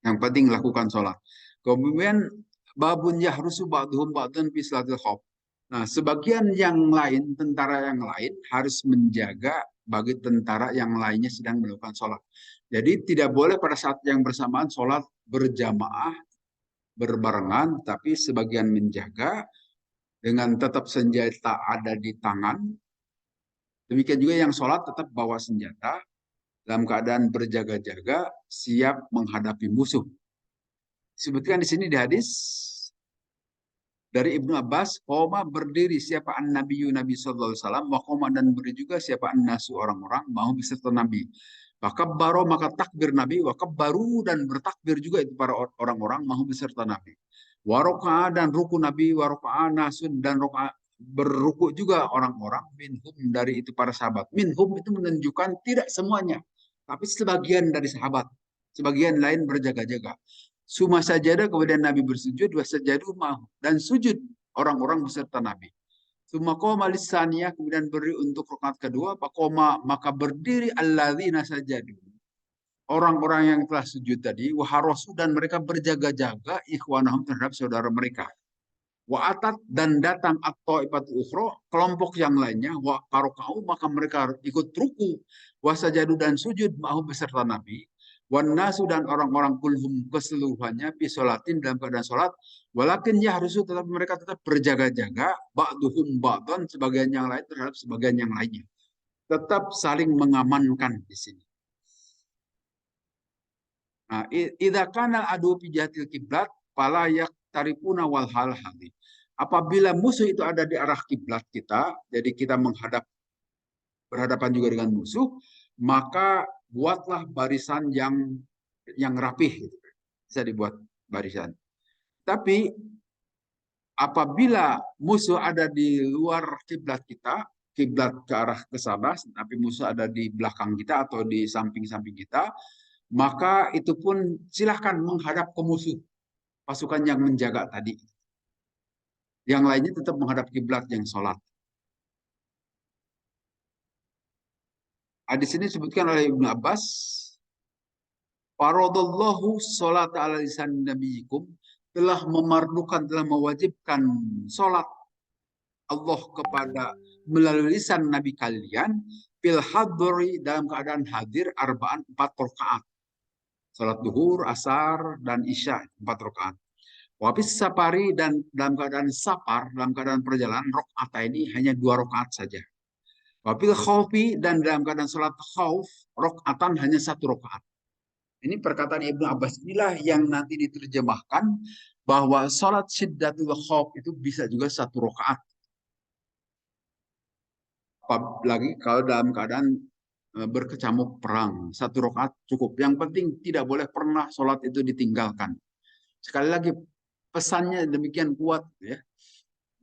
Yang penting lakukan sholat. Kemudian babun yahrusu ba'duhum ba'dun fi salatil khauf. Nah, sebagian yang lain, tentara yang lain harus menjaga bagi tentara yang lainnya sedang melakukan sholat. Jadi tidak boleh pada saat yang bersamaan sholat berjamaah, berbarengan, tapi sebagian menjaga dengan tetap senjata ada di tangan. Demikian juga yang sholat tetap bawa senjata dalam keadaan berjaga-jaga, siap menghadapi musuh. Sebutkan di sini di hadis dari Ibnu Abbas, koma berdiri siapa an-nabiyyu Nabi sallallahu alaihi wasallam, wa koma dan berdiri juga siapa an-nasu orang-orang mau beserta Nabi. Maka baro maka takbir Nabi, wa baru dan bertakbir juga itu para orang-orang mau beserta Nabi. Waroka dan ruku Nabi, waroka nasun dan roka berruku juga orang-orang minhum dari itu para sahabat. Minhum itu menunjukkan tidak semuanya, tapi sebagian dari sahabat. Sebagian lain berjaga-jaga. Suma sajadah kemudian Nabi bersujud wasajadu ma'hu dan sujud orang-orang beserta Nabi. Suma qoma lisaniyah kemudian berdiri untuk rakaat kedua, faqoma maka berdiri alladzina sajadu. Orang-orang yang telah sujud tadi waharosu dan mereka berjaga-jaga ikhwanahum terhadap saudara mereka. Wa atat dan datang atau ibatu ukhro kelompok yang lainnya wa karokau maka mereka ikut ruku wasajadu dan sujud mau beserta Nabi wan nasu dan orang-orang kulhum keseluruhannya fi sholatin dalam keadaan sholat walakin ya harus tetap mereka tetap berjaga-jaga ba'duhum ba'dan sebagian yang lain terhadap sebagian yang lainnya tetap saling mengamankan di sini. Nah, idza kana adu fi jihatil kiblat fala yaktarifuna wal hal hadi. Apabila musuh itu ada di arah kiblat kita, jadi kita berhadapan juga dengan musuh, maka buatlah barisan yang rapih, gitu. Bisa dibuat barisan. Tapi apabila musuh ada di luar kiblat kita, kiblat ke arah ke sana, tapi musuh ada di belakang kita atau di samping-samping kita, maka itu pun silahkan menghadap ke musuh pasukan yang menjaga tadi. Yang lainnya tetap menghadap kiblat yang sholat. Di sini disebutkan oleh Ibnu Abbas, Faradallahu sholat ala lisan nabiyikum telah memardukan, telah mewajibkan sholat Allah kepada melalui lisan Nabi kalian fil hadri dalam keadaan hadir arba'an 4 rakaat. Salat duhur, asar, dan isya 4 rakaat. Wabis sapari dan dalam keadaan sapar, dalam keadaan perjalanan rakaat ini hanya 2 rakaat saja. Wabil khaufi dan dalam keadaan salat khauf rakaatan hanya 1 rakaat. Ini perkataan Ibnu Abbas inilah yang nanti diterjemahkan bahwa salat syiddatul khauf itu bisa juga 1 rakaat. Apalagi kalau dalam keadaan berkecamuk perang, 1 rakaat cukup. Yang penting tidak boleh pernah sholat itu ditinggalkan. Sekali lagi pesannya demikian kuat ya.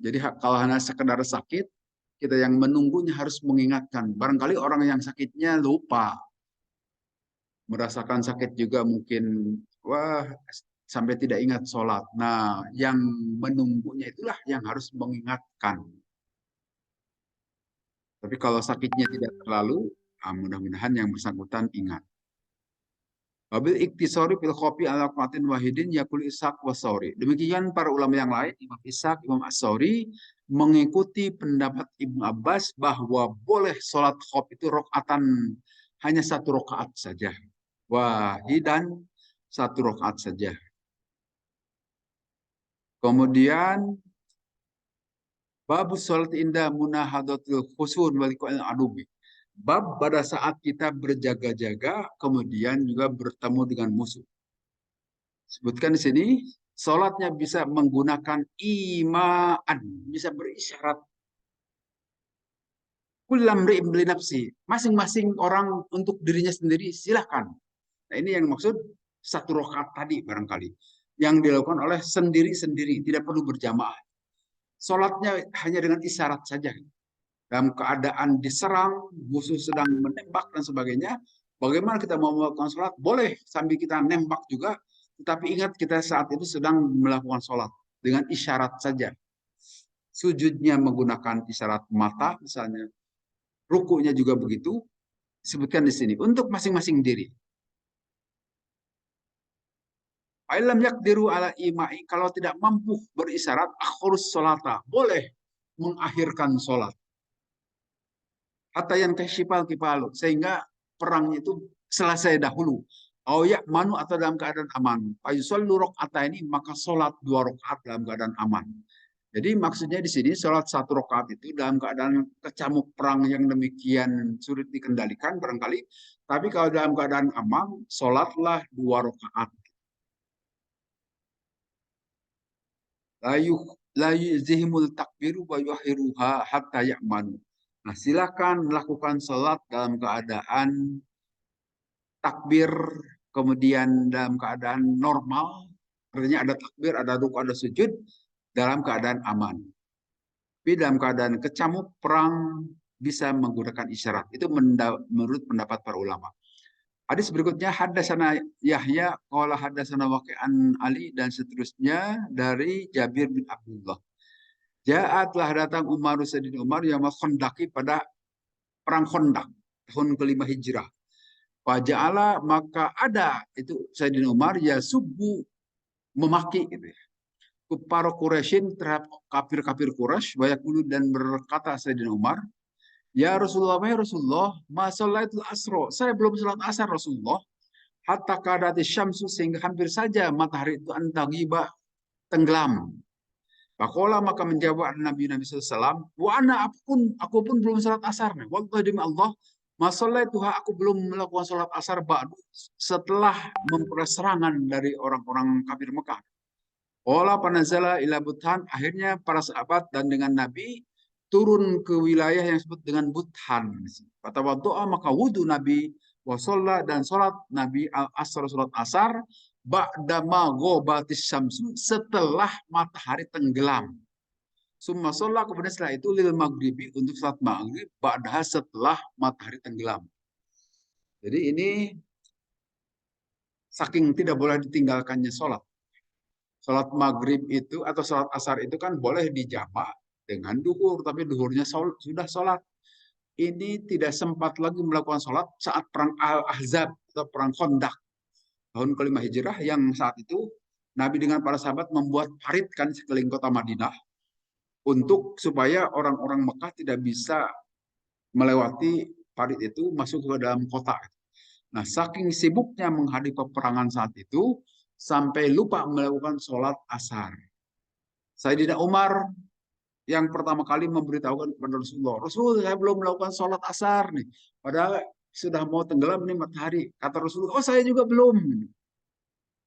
Jadi kalau hanya sekedar sakit, kita yang menunggunya harus mengingatkan. Barangkali orang yang sakitnya lupa, merasakan sakit juga mungkin wah sampai tidak ingat sholat. Nah, yang menunggunya itulah yang harus mengingatkan. Tapi kalau sakitnya tidak terlalu, mudah-mudahan yang bersangkutan ingat. Wabil iktisori fil khofi ala qatin wahidin yakul Ishaq wasori. Demikian para ulama yang lain, Imam Ishaq, Imam As-Sauri, mengikuti pendapat Ibnu Abbas bahwa boleh sholat khof itu rakaatan hanya satu rakaat saja. Wahidan, satu rakaat saja. Kemudian bab sholat indah munahadatul khusun waliqa'il adubi. Bab pada saat kita berjaga-jaga, kemudian juga bertemu dengan musuh. Sebutkan di sini, sholatnya bisa menggunakan imaan, bisa berisyarat. Kullam ri'im li nafsi, masing-masing orang untuk dirinya sendiri silahkan. Nah ini yang maksud satu rakaat tadi barangkali. Yang dilakukan oleh sendiri-sendiri, tidak perlu berjamaah. Sholatnya hanya dengan isyarat saja. Dalam keadaan diserang, musuh sedang menembak dan sebagainya, bagaimana kita mau melakukan sholat? Boleh sambil kita nembak juga, tetapi ingat kita saat itu sedang melakukan sholat dengan isyarat saja. Sujudnya menggunakan isyarat mata misalnya, rukunya juga begitu, disebutkan di sini untuk masing-masing diri. Ailam yakdiru ala imai, kalau tidak mampu berisyarat, akhurus sholata, boleh mengakhirkan sholat. Hatta yang kashifal kipalu, sehingga perangnya itu selesai dahulu. Auyak manu atau dalam keadaan aman. Fayusallu ini maka sholat 2 rakaat dalam keadaan aman. Jadi maksudnya di sini sholat 1 rakaat itu dalam keadaan kecamuk perang yang demikian sulit dikendalikan barangkali. Tapi kalau dalam keadaan aman, sholatlah 2 rakaat. Layu zihimul takbiru wa yuhiruha hatta ya'manu. Nah, silakan melakukan sholat dalam keadaan takbir, kemudian dalam keadaan normal, artinya ada takbir, ada ruku, ada sujud, dalam keadaan aman. Tapi dalam keadaan kecamuk perang bisa menggunakan isyarat. Itu menurut pendapat para ulama. Hadis berikutnya haddatsana Yahya qala haddatsana Waqi'an Ali dan seterusnya dari Jabir bin Abdullah. Ja'atlah datang Umar Sayyidina Umar yang Khandaqi pada perang Khandaq tahun ke-5 Hijrah. Faja'ala maka ada itu Sayyidina Umar ya subuh memaki gitu ya. Para Quraisyin terhadap kafir-kafir Quraisy banyak dulu dan berkata Sayyidina Umar, ya Rasulullah, ma salaitul asro. Saya belum salat asar Rasulullah. Hatta kadati syamsu sehingga hampir saja matahari itu antagiba tenggelam. Pakola maka menjawab Nabi SAW, wa ana aku pun belum salat asar. Wallahi demi Allah, masalah itu aku belum melakukan salat asar ba'du setelah memperoleh serangan dari orang-orang kafir Mekah. Ola panazala ila Buthan, akhirnya para sahabat dan dengan Nabi turun ke wilayah yang disebut dengan Buthan. Kata doa maka wudhu Nabi wasolla dan sholat Nabi al-asr sholat asar ba'dama ghobatis syamsu setelah matahari tenggelam. Summa sholat kemudian setelah itu lil maghribi untuk sholat maghrib ba'dah setelah matahari tenggelam. Jadi ini saking tidak boleh ditinggalkannya sholat. Sholat maghrib itu atau sholat asar itu kan boleh dijamak dengan duhur, tapi duhurnya sudah sholat. Ini tidak sempat lagi melakukan sholat saat perang Al-Ahzab atau perang Khandaq tahun ke-5 Hijrah yang saat itu Nabi dengan para sahabat membuat parit kan sekeliling kota Madinah untuk supaya orang-orang Mekah tidak bisa melewati parit itu masuk ke dalam kota. Nah, saking sibuknya menghadapi peperangan saat itu, sampai lupa melakukan sholat asar. Sayyidina Umar yang pertama kali memberitahukan kepada Rasulullah, Rasul saya belum melakukan sholat asar nih. Padahal sudah mau tenggelam nih matahari. Kata Rasulullah, oh saya juga belum.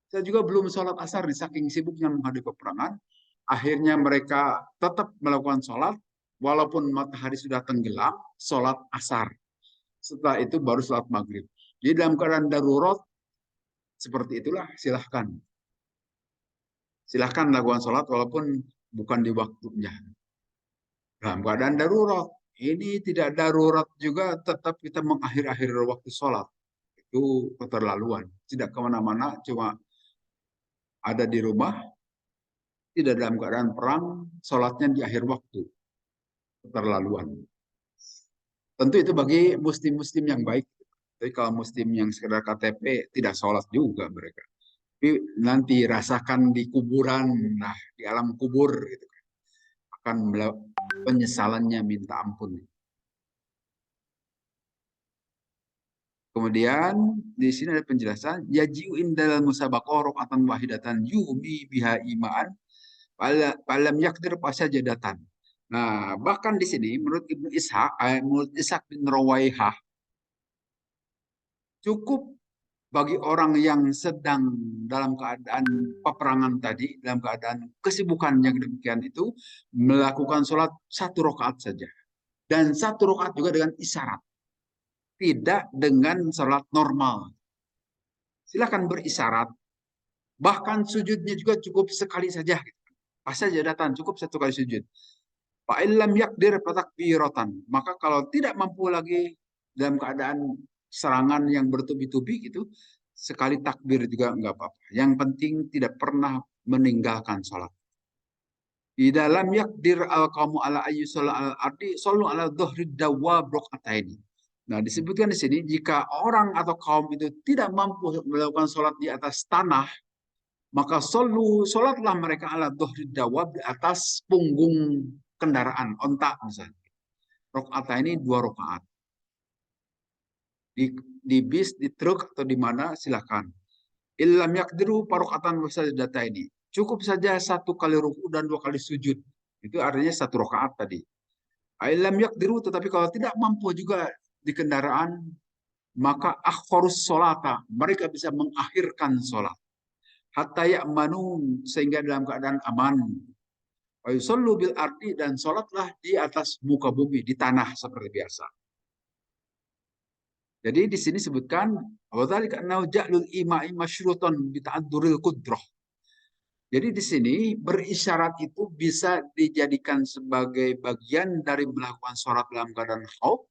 Saya juga belum sholat asar nih, saking sibuknya menghadapi peperangan. Akhirnya mereka tetap melakukan sholat, walaupun matahari sudah tenggelam, sholat asar. Setelah itu baru sholat maghrib. Jadi dalam keadaan darurat, seperti itulah silahkan. Silahkan lakukan sholat walaupun bukan di waktunya. Dalam keadaan darurat. Ini tidak darurat juga tetap kita mengakhir-akhir waktu sholat. Itu keterlaluan. Tidak kemana-mana, cuma ada di rumah, tidak dalam keadaan perang, sholatnya di akhir waktu. Keterlaluan. Tentu itu bagi muslim-muslim yang baik. Tapi kalau muslim yang sekedar KTP tidak sholat juga mereka. Tapi nanti rasakan di kuburan, nah di alam kubur gitu, akan penyesalannya minta ampun. Kemudian di sini ada penjelasan yajiu indal musabaqah raqatan wahidatan yubi biha imaan falam yakdir pasajadatan. Nah, bahkan di sini menurut Ibnu Ishaq, menurut Ishaq bin Rawaihah, cukup bagi orang yang sedang dalam keadaan peperangan tadi, dalam keadaan kesibukan yang demikian itu, melakukan sholat satu rakaat saja. Dan satu rakaat juga dengan isyarat, tidak dengan sholat normal. Silakan berisyarat, bahkan sujudnya juga cukup sekali saja. Pas saja datang, cukup satu kali sujud. Fa'ilam yakdir fatakbiratan. Maka kalau tidak mampu lagi dalam keadaan serangan yang bertubi-tubi gitu, sekali takbir juga enggak apa-apa. Yang penting tidak pernah meninggalkan sholat. Di dalam yakdir al-qamu ala ayyusala al-ardi, solu ala dhuhri dawab rokataini. Nah, disebutkan di sini, jika orang atau kaum itu tidak mampu melakukan sholat di atas tanah, maka sholatlah mereka ala dhuhri dawab di atas punggung kendaraan, onta misalnya. Rokaat ini 2 rakaat. Di bis, di truk, atau di mana silakan. Illam yakdiru parokatan data ini. Cukup saja satu kali ruku dan 2 kali sujud. Itu artinya 1 rakaat tadi. Illam yakdiru, tetapi kalau tidak mampu juga di kendaraan, maka akhorus sholata. Mereka bisa mengakhirkan sholat. Hatta ya'manu, sehingga dalam keadaan aman. Ayusallu bil ardi, dan sholatlah di atas muka bumi, di tanah seperti biasa. Jadi di sini sebutkan wadzalika annahu ja'lul ima'i masyruton bi ta'adduril qudrah. Jadi di sini berisyarat itu bisa dijadikan sebagai bagian dari melakukan sholat dalam keadaan khauf,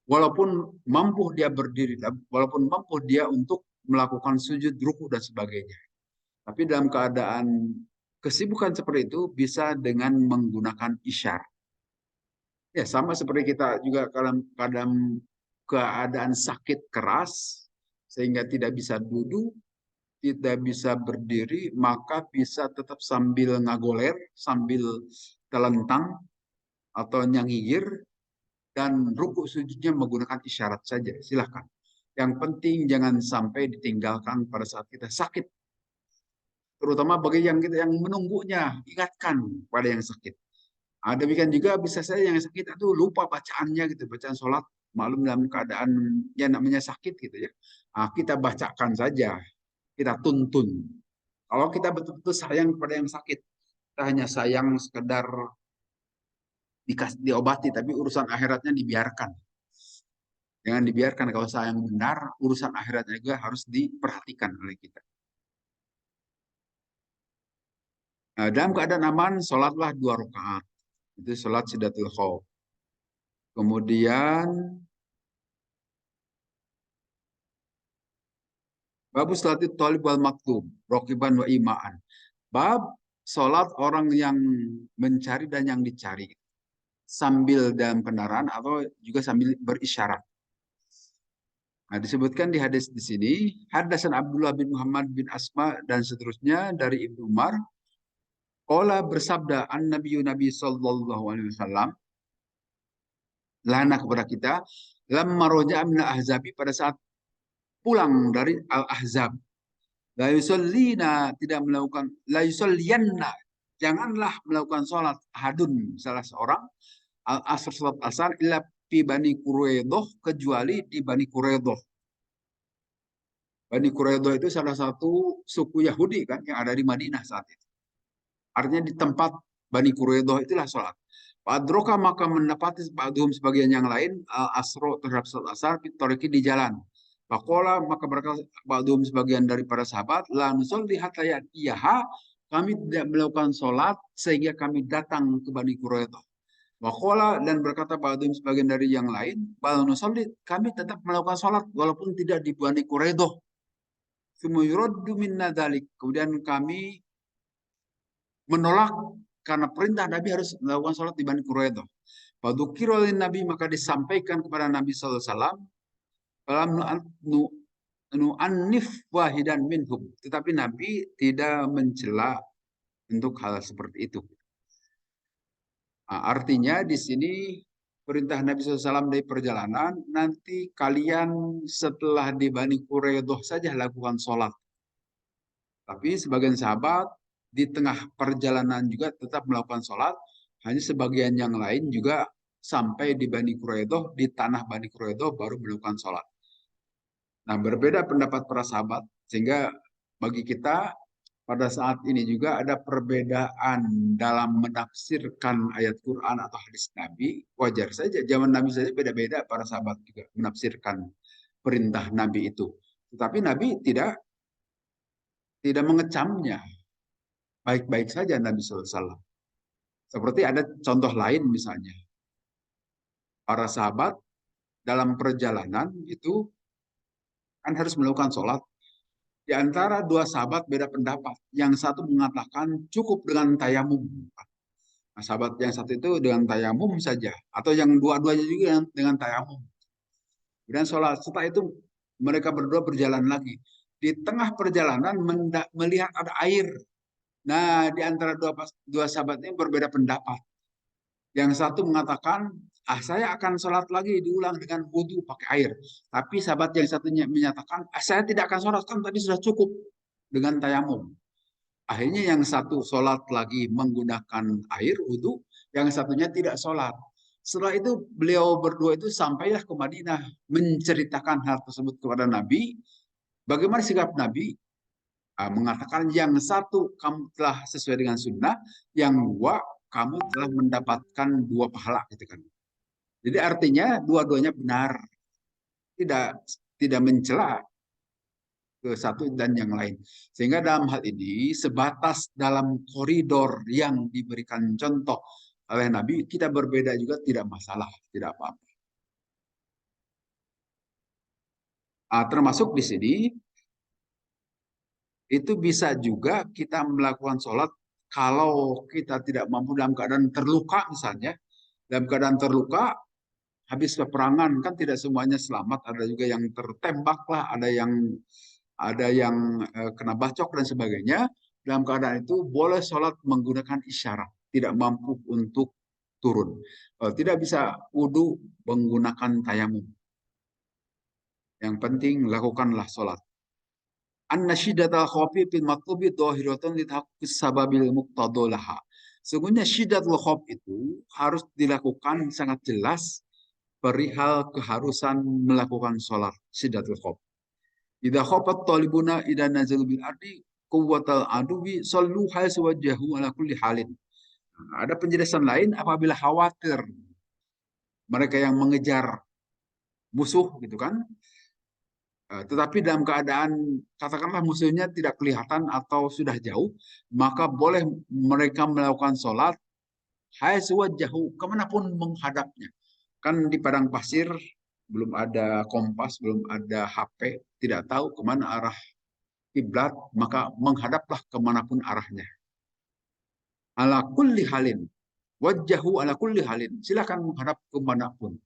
walaupun mampu dia berdiri, walaupun mampu dia untuk melakukan sujud, ruku dan sebagainya. Tapi dalam keadaan kesibukan seperti itu bisa dengan menggunakan isyarat. Ya, sama seperti kita juga dalam keadaan sakit keras sehingga tidak bisa duduk, tidak bisa berdiri, maka bisa tetap sambil ngagoler, sambil telentang atau nyangigir, dan ruku sujudnya menggunakan isyarat saja. Silahkan. Yang penting jangan sampai ditinggalkan pada saat kita sakit. Terutama bagi yang menunggunya, ingatkan pada yang sakit. Demikian juga bisa saja yang sakit itu lupa bacaannya gitu, bacaan sholat, maklum dalam keadaan yang namanya sakit gitu ya. Kita bacakan saja, kita tuntun. Kalau kita betul-betul sayang kepada yang sakit, kita hanya sayang sekedar diobati, tapi urusan akhiratnya dibiarkan. Jangan dibiarkan, kalau sayang benar, urusan akhiratnya juga harus diperhatikan oleh kita. Nah, dalam keadaan aman, sholatlah 2 rakaat. Itu sholat sidatul khauf. Kemudian babu salati thalib wal maktub, rokiban wa imaan. Bab sholat orang yang mencari dan yang dicari, sambil dalam kendaraan atau juga sambil berisyarat. Nah, disebutkan di hadis di sini, hadasan Abdullah bin Muhammad bin Asma dan seterusnya dari Ibnu Umar, qala bersabda Nabi sallallahu alaihi wasallam, lana kepada kita, lamma roja'a min al-ahzabi, pada saat pulang dari al-ahzab, la yusallina, tidak melakukan, la yusalliyanna, janganlah melakukan sholat hadun, salah seorang, al-asr, sholat asar, illa fi Bani Quraidah, kecuali di Bani Quraidah. Bani Quraidah itu salah satu suku Yahudi kan yang ada di Madinah saat itu. Artinya di tempat Bani Quraidah itulah sholat. Padroka, maka mendapati ba'dhum sebagian yang lain asro terhadap sholat asar fitoriki di jalan. Pakola, maka berkata ba'dhum sebagian dari para sahabat, la nusolli hatta ya'tiyaha, kami tidak melakukan sholat sehingga kami datang ke Bani Quraidah. Wakola, dan berkata ba'dhum sebagian dari yang lain, bal nusolli, kami tetap melakukan sholat walaupun tidak di Bani Quraidah. Kemudian kami menolak karena perintah Nabi harus melakukan sholat di Bani Quraidah. Padukirolin Nabi, maka disampaikan kepada Nabi SAW, nu'annif wahidan minhum. Tetapi Nabi tidak mencela untuk hal seperti itu. Nah, artinya di sini perintah Nabi SAW dari perjalanan, nanti kalian setelah di Bani Quraidah saja lakukan sholat. Tapi sebagian sahabat di tengah perjalanan juga tetap melakukan sholat, hanya sebagian yang lain juga sampai di Bani Quraidah, di tanah Bani Quraidah baru melakukan sholat. Nah, berbeda pendapat para sahabat, sehingga bagi kita pada saat ini juga ada perbedaan dalam menafsirkan ayat Quran atau hadis Nabi. Wajar saja, zaman Nabi saja beda-beda para sahabat juga menafsirkan perintah Nabi itu. Tetapi Nabi tidak mengecamnya. Baik-baik saja Nabi SAW. Seperti ada contoh lain misalnya. Para sahabat dalam perjalanan itu kan harus melakukan sholat. Di antara dua sahabat beda pendapat. Yang satu mengatakan cukup dengan tayamum. Nah, sahabat yang satu itu dengan tayamum saja. Atau yang dua-duanya juga dengan tayamum. Kemudian sholat. Setelah itu mereka berdua berjalan lagi. Di tengah perjalanan melihat ada air. Nah, di antara dua sahabat ini berbeda pendapat. Yang satu mengatakan, saya akan sholat lagi diulang dengan wudhu pakai air. Tapi sahabat yang satunya menyatakan, saya tidak akan sholat, kan tadi sudah cukup dengan tayamum. Akhirnya yang satu sholat lagi menggunakan air wudhu, yang satunya tidak sholat. Setelah itu beliau berdua itu sampailah ke Madinah menceritakan hal tersebut kepada Nabi. Bagaimana sikap Nabi? Mengatakan yang satu kamu telah sesuai dengan sunnah, yang dua kamu telah mendapatkan dua pahala gitu kan. Jadi artinya dua-duanya benar, tidak tidak mencela ke satu dan yang lain. Sehingga dalam hal ini sebatas dalam koridor yang diberikan contoh oleh Nabi, kita berbeda juga tidak masalah, tidak apa-apa. Termasuk di sini itu bisa juga kita melakukan sholat kalau kita tidak mampu dalam keadaan terluka misalnya. Dalam keadaan terluka, habis peperangan kan tidak semuanya selamat, ada juga yang tertembak lah, ada yang kena bacok dan sebagainya. Dalam keadaan itu boleh sholat menggunakan isyarat, tidak mampu untuk turun. Tidak bisa wudhu menggunakan tayamum. Yang penting lakukanlah sholat. An-nasyidatul khawfi fil matlubi dhahiratun li tahaqqus sababil muqtadolaha. Sesungguhnya syidatul khawf itu harus dilakukan sangat jelas perihal keharusan melakukan sholat syidatul khawf. Idza khafat talibuna idza nazalu bil ardi quwwatal aduwi sallu haitsu wajhahu ala kulli halin. Ada penjelasan lain apabila khawatir mereka yang mengejar musuh gitu kan. Tetapi dalam keadaan katakanlah musuhnya tidak kelihatan atau sudah jauh, maka boleh mereka melakukan sholat haitsu wajhahu kemanapun menghadapnya. Kan di padang pasir belum ada kompas, belum ada HP, tidak tahu kemana arah kiblat, maka menghadaplah kemanapun arahnya. Ala kulli halin, wajjahu ala kulli halin. Silakan menghadap kemanapun.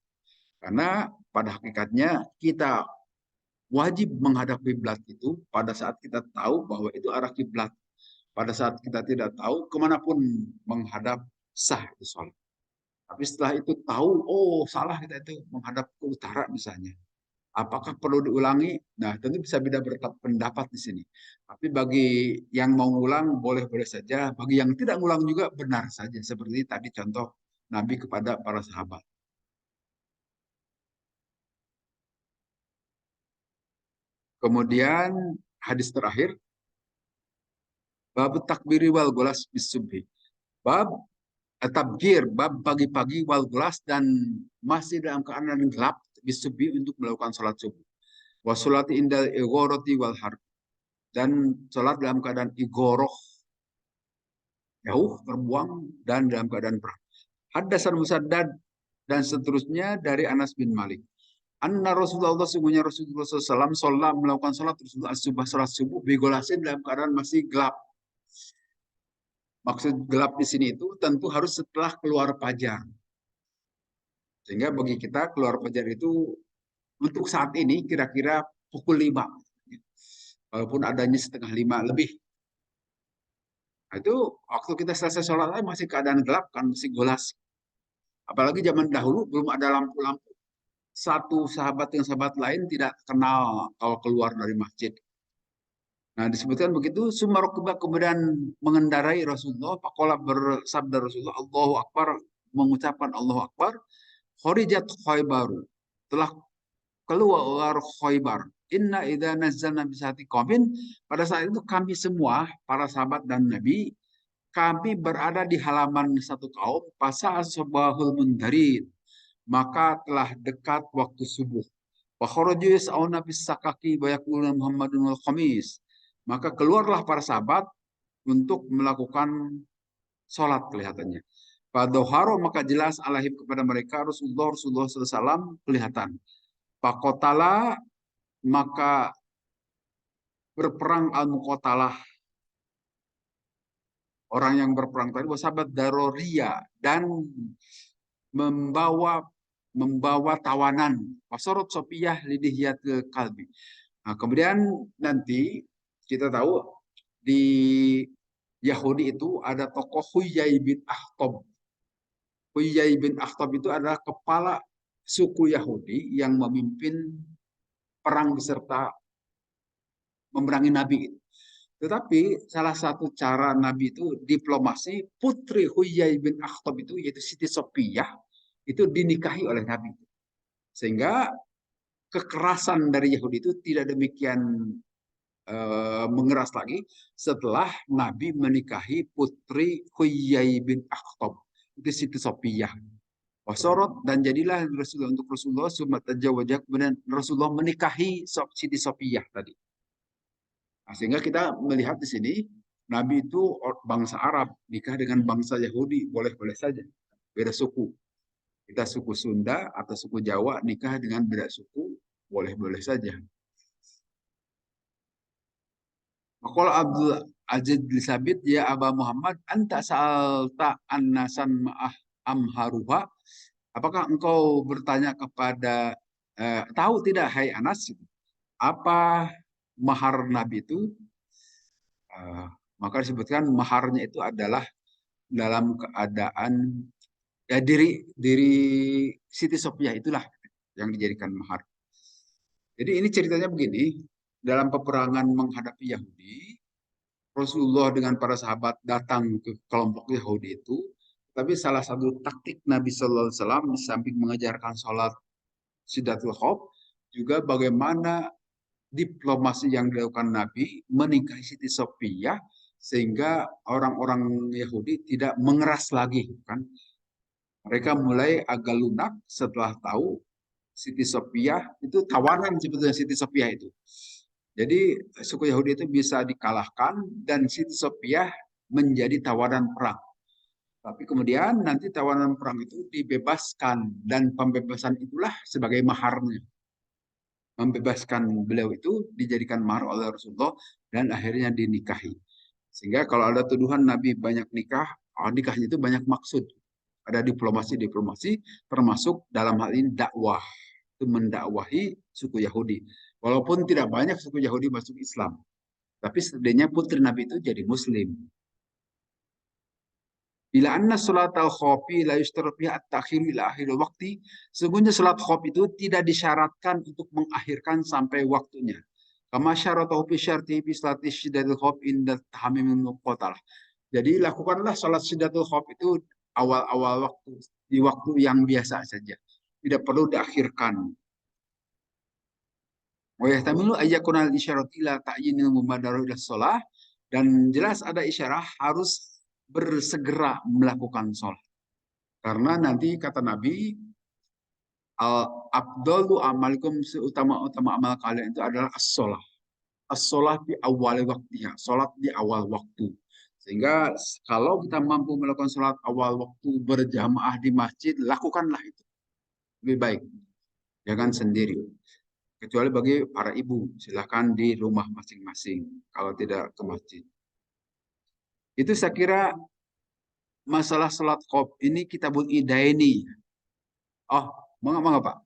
Karena pada hakikatnya kita wajib menghadap kiblat itu pada saat kita tahu bahwa itu arah kiblat. Pada saat kita tidak tahu, kemanapun menghadap sah itu sholat. Tapi setelah itu tahu, oh salah kita itu menghadap ke utara misalnya. Apakah perlu diulangi? Nah, tentu bisa beda pendapat di sini. Tapi bagi yang mau ngulang, boleh-boleh saja. Bagi yang tidak ngulang juga benar saja. Seperti tadi contoh Nabi kepada para sahabat. Kemudian hadis terakhir, bab takbiri wal golas bisubhi. Bab tabgir, bab pagi-pagi wal golas dan masih dalam keadaan gelap bisubhi untuk melakukan sholat subuh. Wasolati indal igoroti wal har, dan sholat dalam keadaan igoroh, jauh terbuang dan dalam keadaan perang. Haddasan Musaddad dan seterusnya dari Anas bin Malik. Anna Rasulullah sungguhnya Rasulullah SAW sholat melakukan sholat Rasulullah subuh sholat subuh bigolasin dalam keadaan masih gelap. Maksud gelap di sini itu tentu harus setelah keluar fajar. Sehingga bagi kita keluar fajar itu Untuk saat ini kira-kira pukul 5. Walaupun adanya setengah 5 lebih. Nah, itu waktu kita selesai sholat masih keadaan gelap kan, masih golas. Apalagi zaman dahulu belum ada lampu-lampu. Satu sahabat dengan sahabat lain tidak kenal kalau keluar dari masjid. Nah, disebutkan begitu, Sumarokibah kemudian mengendarai Rasulullah, Pakola bersabda Rasulullah, Allahu Akbar, mengucapkan Allahu Akbar, Khorijat Khaybaru, telah keluar Khaybar. Inna idza nazzalna bisati qaumin, pada saat itu kami semua, para sahabat dan Nabi, kami berada di halaman satu kaum, Pasa asbahul mundarin, maka telah dekat waktu subuh. Wa kharaju yas'auna bis sakaki wa yaquluna Muhammadun wal khamis. Maka keluarlah para sahabat untuk melakukan sholat kelihatannya. Fadoharo maka jelas alahim kepada mereka Rasulullah SAW kelihatan. Pakotala maka berperang al-muqatalah, orang yang berperang tadi sahabat daroria dan membawa tawanan wasorot sopiyah lidihiyat ke kalbi. Nah, kemudian nanti kita tahu di Yahudi itu ada tokoh Huyai bin Akhtab. Huyai bin Akhtab itu adalah kepala suku Yahudi yang memimpin perang beserta memerangi Nabi. Tetapi salah satu cara Nabi itu diplomasi, putri Huyai bin Akhtab itu yaitu Siti Sofiyah itu dinikahi oleh Nabi. Sehingga kekerasan dari Yahudi itu tidak demikian mengeras lagi setelah Nabi menikahi putri Huyai bin Akhtab, itu Siti Sofiyah. Wasorot dan jadilah Rasulullah untuk Rasulullah sumat wajah kemudian Rasulullah menikahi Siti Sofiyah tadi. Nah, sehingga kita melihat di sini Nabi itu bangsa Arab nikah dengan bangsa Yahudi boleh-boleh saja, beda suku. Kita suku Sunda atau suku Jawa nikah dengan beda suku boleh-boleh saja. Maqala Abdul Aziz bin Sabit ya Aba Muhammad anta sa'alta annasan ma'ah amharuha. Apakah engkau bertanya kepada tahu tidak hai Anas apa mahar Nabi itu? Maka disebutkan maharnya itu adalah dalam keadaan diri Siti Sophia itulah yang dijadikan mahar. Jadi ini ceritanya begini, dalam peperangan menghadapi Yahudi, Rasulullah dengan para sahabat datang ke kelompok Yahudi itu, tapi salah satu taktik Nabi Sallallahu Alaihi Wasallam di samping mengajarkan sholat Sidatul Khawf, juga bagaimana diplomasi yang dilakukan Nabi menikahi Siti Sophia sehingga orang-orang Yahudi tidak mengeras lagi, kan? Mereka mulai agak lunak setelah tahu Siti Sophia itu tawanan sebetulnya Siti Sophia itu. Jadi suku Yahudi itu bisa dikalahkan dan Siti Sophia menjadi tawanan perang. Tapi kemudian nanti tawanan perang itu dibebaskan dan pembebasan itulah sebagai maharnya. Membebaskan beliau itu dijadikan mahar oleh Rasulullah dan akhirnya dinikahi. Sehingga kalau ada tuduhan Nabi banyak nikah, nikahnya itu banyak maksud. Ada diplomasi termasuk dalam hal ini dakwah. Itu mendakwahi suku Yahudi. Walaupun tidak banyak suku Yahudi masuk Islam. Tapi setidaknya putri Nabi itu jadi Muslim. Bila anna salat al-khawfi la yushtaratu at-ta'khir ila akhir waktu, sesungguhnya salat khawf itu tidak disyaratkan untuk mengakhirkan sampai waktunya. Kama syaratahu fi syarti fi salati syiddatul khawf inda tahmimul muqatalah. Jadi lakukanlah salat syiddatul khawf itu awal-awal waktu, di waktu yang biasa saja. Tidak perlu diakhirkan. Wa yahtamilu ayyakuna al-isyarat ila ta'yinil mubadaru ila shalah, dan jelas ada isyarah harus bersegera melakukan sholat. Karena nanti kata Nabi, Abdullu amalikum seutama-utama amal kalian itu adalah as-sholah. As-sholah di awal waktunya, sholat di awal waktu. Sehingga kalau kita mampu melakukan sholat awal waktu berjamaah di masjid, lakukanlah itu. Lebih baik. Jangan sendiri. Kecuali bagi para ibu, silakan di rumah masing-masing. Kalau tidak ke masjid. Itu saya kira masalah salat khawf ini kitabul idaini. Oh, mangga Pak.